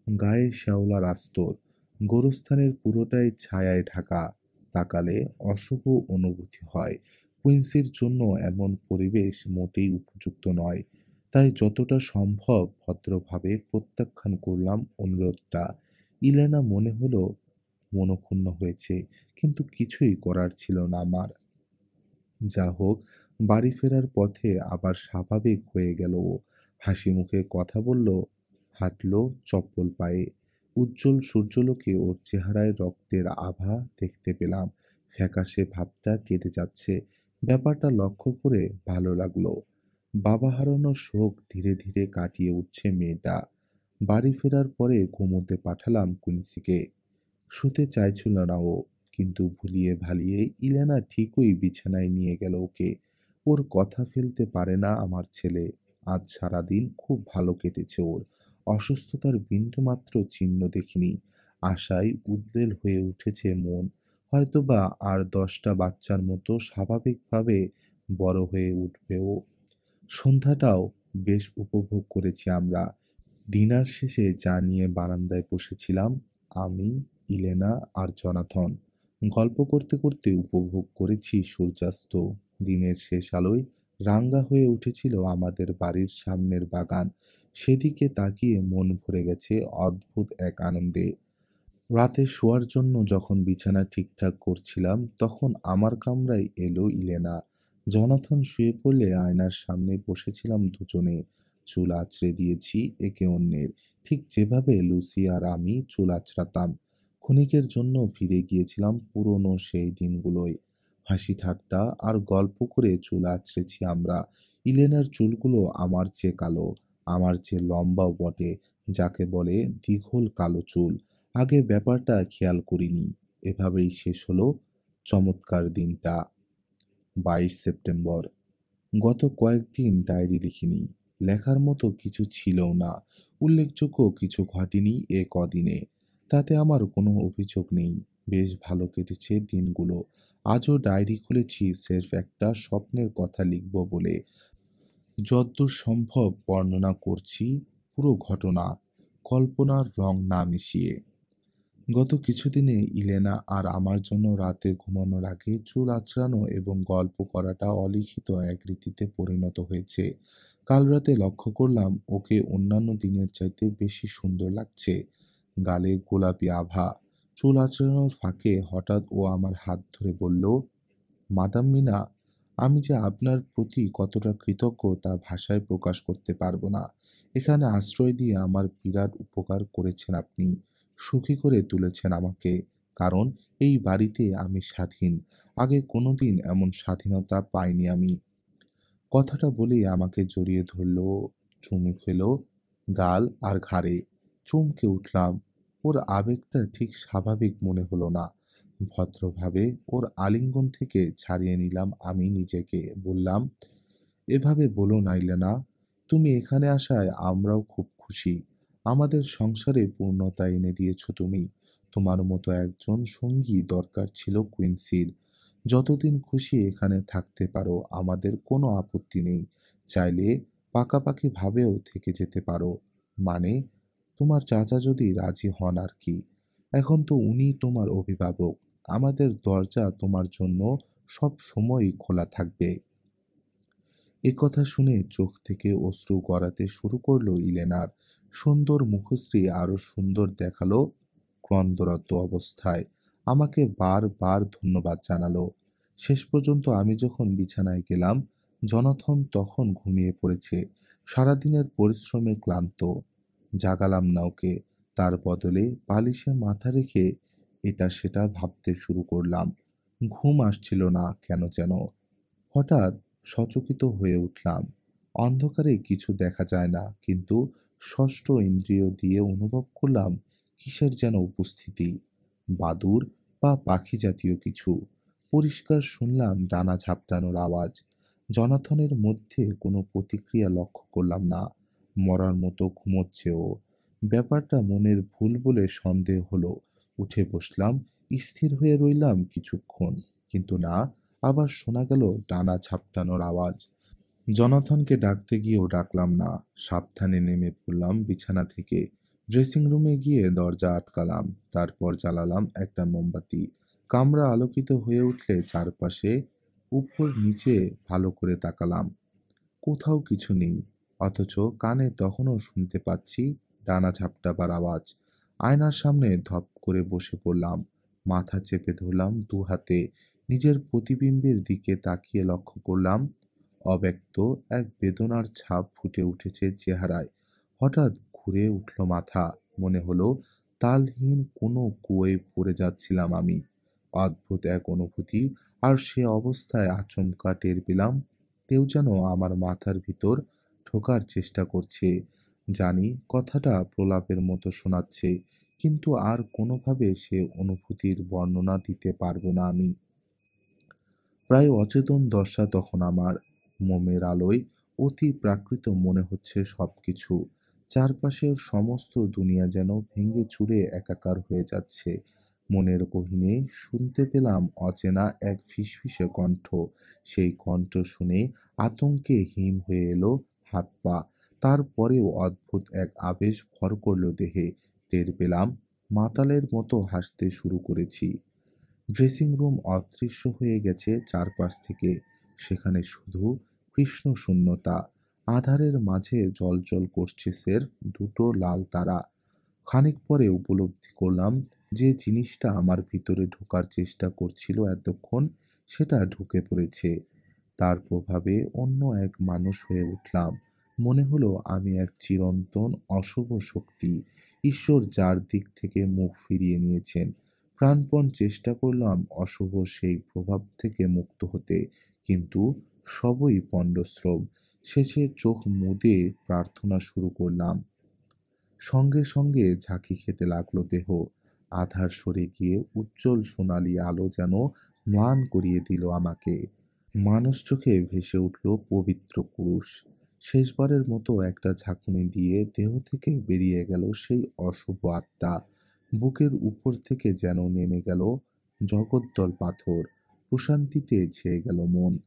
গায়ে শ্যাওলার আস্তর। গোরস্থানের পুরোটাই ছায়ায় ঢাকা। তাকালে অশুভ অনুভূতি হয়। কুইন্সির জন্য এমন পরিবেশ মোটেই উপযুক্ত নয়। তাই যতটা সম্ভব ভদ্রভাবে প্রত্যাখ্যান করলাম অনুরোধটা। ইলেনা মনে হলো মনঃক্ষুণ্ণ হয়েছে, কিন্তু কিছুই করার ছিল না আমার। যা হোক, বাড়ি ফেরার পথে আবার স্বাভাবিক হয়ে গেল ও। হাসি মুখে কথা বলল, হাঁটলো চপ্পল পায়ে। উজ্জ্বল সূর্যালোকে ওর চেহারায় রক্তের আভা দেখতে পেলাম। ফ্যাকাশে ভাবটা কেটে যাচ্ছে। ব্যাপারটা লক্ষ্য করে ভালো লাগলো। বাবা হারানোর শোক ধীরে ধীরে কাটিয়ে উঠছে মেয়েটা। বাড়ি ফেরার পরে ঘুমোতে পাঠালাম কুইন্সিকে। শুতে চাইছিল না ও, কিন্তু ভুলিয়ে ভালিয়ে ইলেনা ঠিকই বিছানায় নিয়ে গেল ওকে। ওর কথা ফেলতে পারে না আমার ছেলে। আজ সারাদিন খুব ভালো কেটেছে ওর। অসুস্থতার বিন্দুমাত্র চিহ্ন দেখিনি। আশায় উদ্বেল হয়ে উঠেছে মন। হয়তোবা আর 10টা বাচ্চার মতো স্বাভাবিকভাবে বড় হয়ে উঠবে ও। সন্ধ্যাটাও বেশ উপভোগ করেছি আমরা। ডিনার শেষে চা নিয়ে বারান্দায় বসেছিলাম আমি, ইলেনা আর জনাথন। গল্প করতে করতে উপভোগ করেছি সূর্যাস্ত। দিনের শেষ আলোয় রাঙা হয়ে উঠেছিল আমাদের বাড়ির সামনের বাগান। সেদিকে তাকিয়ে মন ভরে গেছে অদ্ভুত এক আনন্দে। রাতে শোয়ার জন্য যখন বিছানা ঠিকঠাক করছিলাম তখন আমার কামরায় এলো ইলেনা। জনাথন শুয়ে পড়লে আয়নার সামনে বসেছিলাম দুজনে। চুল আঁচড়ে দিয়েছি একে অন্যের, ঠিক যেভাবে লুসি আর আমি চুল আঁচড়াতাম। ক্ষণিকের জন্য ফিরে গিয়েছিলাম পুরনো সেই দিনগুলোয়। হাসি ঠাট্টা আর গল্প করে চুল আঁচড়েছি আমরা। ইলেনার চুলগুলো আমার চেয়ে কালো, আমার চেয়ে লম্বাও বটে, যাকে বলে দীঘল কালো চুল। আগে ব্যাপারটা খেয়াল করিনি। এভাবেই শেষ হলো চমৎকার দিনটা। 22 সেপ্টেম্বর। গত কয়েকদিন ডায়েরি লিখিনি। লেখার মতো কিছু ছিলও না। উল্লেখযোগ্য কিছু ঘটেনি এ কদিনে। তাতে আমার কোনো অভিযোগ নেই। বেশ ভালো কেটেছে দিনগুলো। আজও ডায়েরি খুলেছি স্রেফ একটা স্বপ্নের কথা লিখব বলে। যদ্দূর সম্ভব বর্ণনা করছি পুরো ঘটনা, কল্পনার রং না মিশিয়ে। গত কিছুদিনে ইলেনা আর আমার জন্য রাতে ঘুমানোর আগে চুল আঁচড়ানো এবং গল্প করাটা অলিখিত এক রীতিতে পরিণত হয়েছে। কাল রাতে লক্ষ্য করলাম ওকে অন্যান্য দিনের চাইতে বেশি সুন্দর লাগছে। গালে গোলাপি আভা। চুল আঁচড়ানোর ফাঁকে হঠাৎ ও আমার হাত ধরে বলল, মাদাম মিনা, আমি যে আপনার প্রতি কতটা কৃতজ্ঞ তা ভাষায় প্রকাশ করতে পারবো না। এখানে আশ্রয় দিয়ে আমার বিরাট উপকার করেছেন আপনি। সুখী করে তুলেছেন আমাকে। কারণ এই বাড়িতে আমি স্বাধীন। আগে কোনোদিন এমন স্বাধীনতা পাইনি আমি। কথাটা বলেই আমাকে জড়িয়ে ধরল, চুমু খেলো গাল আর ঘাড়ে। চমকে উঠলাম। ওর আবেগটা ঠিক স্বাভাবিক মনে হলো না। ভদ্রভাবে ওর আলিঙ্গন থেকে ছাড়িয়ে নিলাম আমি নিজেকে। বললাম, এভাবে বলো নাইলে না। তুমি এখানে আসায় আমরাও খুব খুশি। আমাদের সংসারে পূর্ণতা এনে দিয়েছো তুমি। তোমার মতো একজন সঙ্গী দরকার ছিল কুইন্সির। যতদিন খুশি এখানে থাকতে পারো, আমাদের কোনো আপত্তি নেই। চাইলে পাকাপাকি ভাবেও থেকে যেতে পারো। মানে, তোমার চাচা যদি রাজি হন আর কি। এখন তো উনি তোমার অভিভাবক। আমাদের দরজা তোমার জন্য সব সময়ই খোলা থাকবে। এ কথা শুনে চোখ থেকে অশ্রু গড়াতে শুরু করলো ইলেনার। সুন্দর মুখশ্রী আরো সুন্দর দেখালো ক্রন্দরত অবস্থায়। আমাকে বারবার ধন্যবাদ জানালো। শেষ পর্যন্ত আমি যখন বিছানায় গেলাম, জনাথন তখন ঘুমিয়ে পড়েছে, সারাদিনের পরিশ্রমে ক্লান্ত। জাগালাম না ওকে। তার বদলে বালিশে মাথা রেখে এটা সেটা ভাবতে শুরু করলাম। ঘুম আসছিল না কেন যেন। হঠাৎ সচকিত হয়ে উঠলাম। অন্ধকারে কিছু দেখা যায় না, কিন্তু ষষ্ঠ ইন্দ্রিয় দিয়ে অনুভব করলাম কিসের যেন উপস্থিতি। বাদুড় বা পাখি জাতীয় কিছু। পরিষ্কার শুনলাম ডানা ঝাপটানোর আওয়াজ। জনাথনের মধ্যে কোনো প্রতিক্রিয়া লক্ষ্য করলাম না। মরার মতো ঘুমোচ্ছে ও। ব্যাপারটা মনের ভুল বলে সন্দেহ হলো। উঠে বসলাম, স্থির হয়ে রইলাম কিছুক্ষণ, কিন্তু না, আবার শোনা গেল ডানা ঝাপটানোর আওয়াজ। জনাথনকে ডাকতে গিয়েও ডাকলাম না। সাবধানে নেমে পড়লাম বিছানা থেকে। ড্রেসিং রুমে গিয়ে দরজা আটকালাম। তারপর জ্বালালাম একটা মোমবাতি। কামরা আলোকিত হয়ে উঠলে চারপাশে উপর নিচে ভালো করে তাকালাম। কোথাও কিছু নেই, অথচ কানে তখনও শুনতে পাচ্ছি ডানা ঝাপটাবার আওয়াজ। আয়নার সামনে ধপ করে বসে পড়লাম। মাথা চেপে ধরলাম দু হাতে। নিজের প্রতিবিম্বের দিকে তাকিয়ে লক্ষ্য করলাম অব্যক্ত এক বেদনার ছাপ ফুটে উঠেছে চেহারায়। হঠাৎ ঘুরে উঠল মাথা। মনে হলো তালহীন কোনো কুয়োয় পড়ে যাচ্ছিলাম আমি। অদ্ভুত এক অনুভূতি। আর সে অবস্থায় আচমকা টের পেলাম কেউ যেন আমার মাথার ভিতর ঢোকার চেষ্টা করছে। জানি কথাটা প্রলাপের মতো শোনাচ্ছে, কিন্তু আর কোনোভাবে সে অনুভূতির বর্ণনা দিতে পারবো না আমি। প্রায় অচেতন দশা তখন আমার। মোমের আলোয় অতি প্রাকৃত মনে হচ্ছে সবকিছু। চারপাশের সমস্ত দুনিয়া যেন ভেঙে চুরে একাকার হয়ে যাচ্ছে। মনের গহীনে শুনতে পেলাম অচেনা এক ফিসফিসে কণ্ঠ। সেই কণ্ঠ শুনে আতঙ্কে হিম হয়ে এলো হাত পা। তারপরেও অদ্ভুত এক আবেশ ভর করল দেহে। টের পেলাম মাতালের মতো হাসতে শুরু করেছি। ড্রেসিং রুম অদৃশ্য হয়ে গেছে চারপাশ থেকে। সেখানে শুধু কৃষ্ণ শূন্যতা। আধারের মাঝে জ্বলজ্বল করছে স্রেফ দুটো লাল তারা। খানিক পরে উপলব্ধি করলাম যে জিনিসটা আমার ভিতরে ঢোকার চেষ্টা করছিল এতক্ষণ, সেটা ঢুকে পড়েছে। তার প্রভাবে অন্য এক মানুষ হয়ে উঠলাম। মনে হলো আমি এক চিরন্তন অশুভ শক্তি, ঈশ্বর যার দিক থেকে মুখ ফিরিয়ে নিয়েছেন। প্রাণপণ চেষ্টা করলাম অশুভ সেই প্রভাব থেকে মুক্ত হতে, কিন্তু সবই পণ্ডশ্রম। শেষে চোখ মুদে প্রার্থনা শুরু করলাম। সঙ্গে সঙ্গে ঝাঁকি খেতে লাগলো দেহ। আধার সরে গিয়ে উজ্জ্বল সোনালি আলো যেন ম্লান করিয়ে দিল আমাকে। মানুষ চোখে ভেসে উঠল পবিত্র পুরুষ। শেষবারের মতো একটা ঝাঁকুনি দিয়ে দেহ থেকে বেরিয়ে গেল সেই অশুভ আত্মা। বুকের উপর থেকে যেন নেমে গেল জগদ্দল পাথর। প্রশান্তিতে ছেয়ে গেল মন।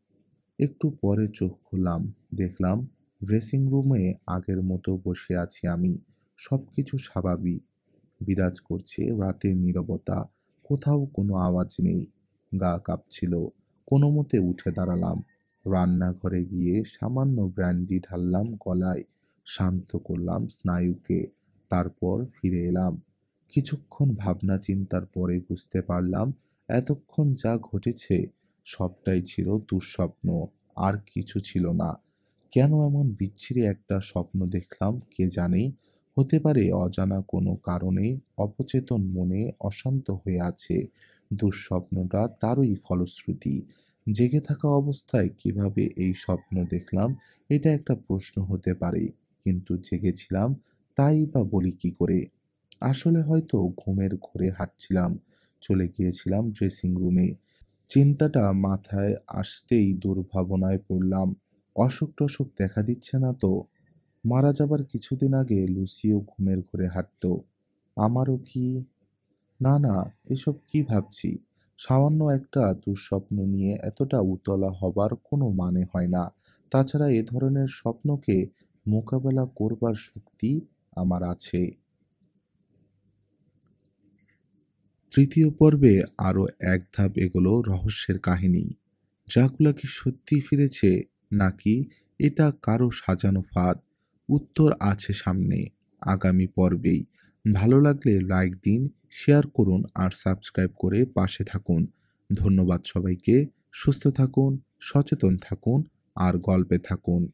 একটু পরে চোখ খুললাম। দেখলাম ড্রেসিং রুমে আগের মতো বসে আছি আমি। সবকিছু স্বাভাবিক। বিরাজ করছে রাতের নীরবতা। কোথাও কোনো আওয়াজ নেই। গা কাঁপছিল। কোনো মতে উঠে দাঁড়ালাম। রান্নাঘরে গিয়ে সামান্য ব্র্যান্ডি ঢাললাম গলায়। শান্ত করলাম স্নায়ুকে। তারপর ফিরে এলাম। কিছুক্ষণ ভাবনা চিন্তার পরে বুঝতে পারলাম এতক্ষণ যা ঘটেছে সবটাই ছিল দুঃস্বপ্ন, আর কিছু ছিল না। কেন এমন বিচ্ছিরি একটা স্বপ্ন দেখলাম কে জানে। হতে পারে অজানা কোনো কারণে অবচেতন মনে অশান্ত হয়ে আছে। দুঃস্বপ্নটা তারই ফলশ্রুতি। জেগে থাকা অবস্থায় কিভাবে এই স্বপ্ন দেখলাম, এটা একটা প্রশ্ন হতে পারে, কিন্তু জেগেছিলাম তাই বা বলি কি করে। আসলে হয়তো ঘুমের ঘোরে হাঁটছিলাম। চলে গিয়েছিলাম ড্রেসিং রুমে। চিন্তাটা মাথায় আসতেই দুর্ভাবনায় পড়লাম। অসুখ টসুখ দেখা দিচ্ছে না তো? মারা যাবার কিছুদিন আগে লুসিও ঘুমের ঘোরে হাঁটতো। আমারও কি? না না, এসব কি ভাবছি? সামান্য একটা দুঃস্বপ্ন নিয়ে এতটা উতলা হবার কোনো মানে হয় না। তাছাড়া এ ধরনের স্বপ্নকে মোকাবেলা করবার শক্তি আমার আছে। তৃতীয় পর্বে আরও এক ধাপ এগোলো রহস্যের কাহিনী। ড্রাকুলা কি সত্যিই ফিরেছে, নাকি এটা কারো সাজানো ফাঁদ? উত্তর আছে সামনে, আগামী পর্বেই। ভালো লাগলে লাইক দিন, শেয়ার করুন আর সাবস্ক্রাইব করে পাশে থাকুন। ধন্যবাদ সবাইকে। সুস্থ থাকুন, সচেতন থাকুন আর গল্পে থাকুন।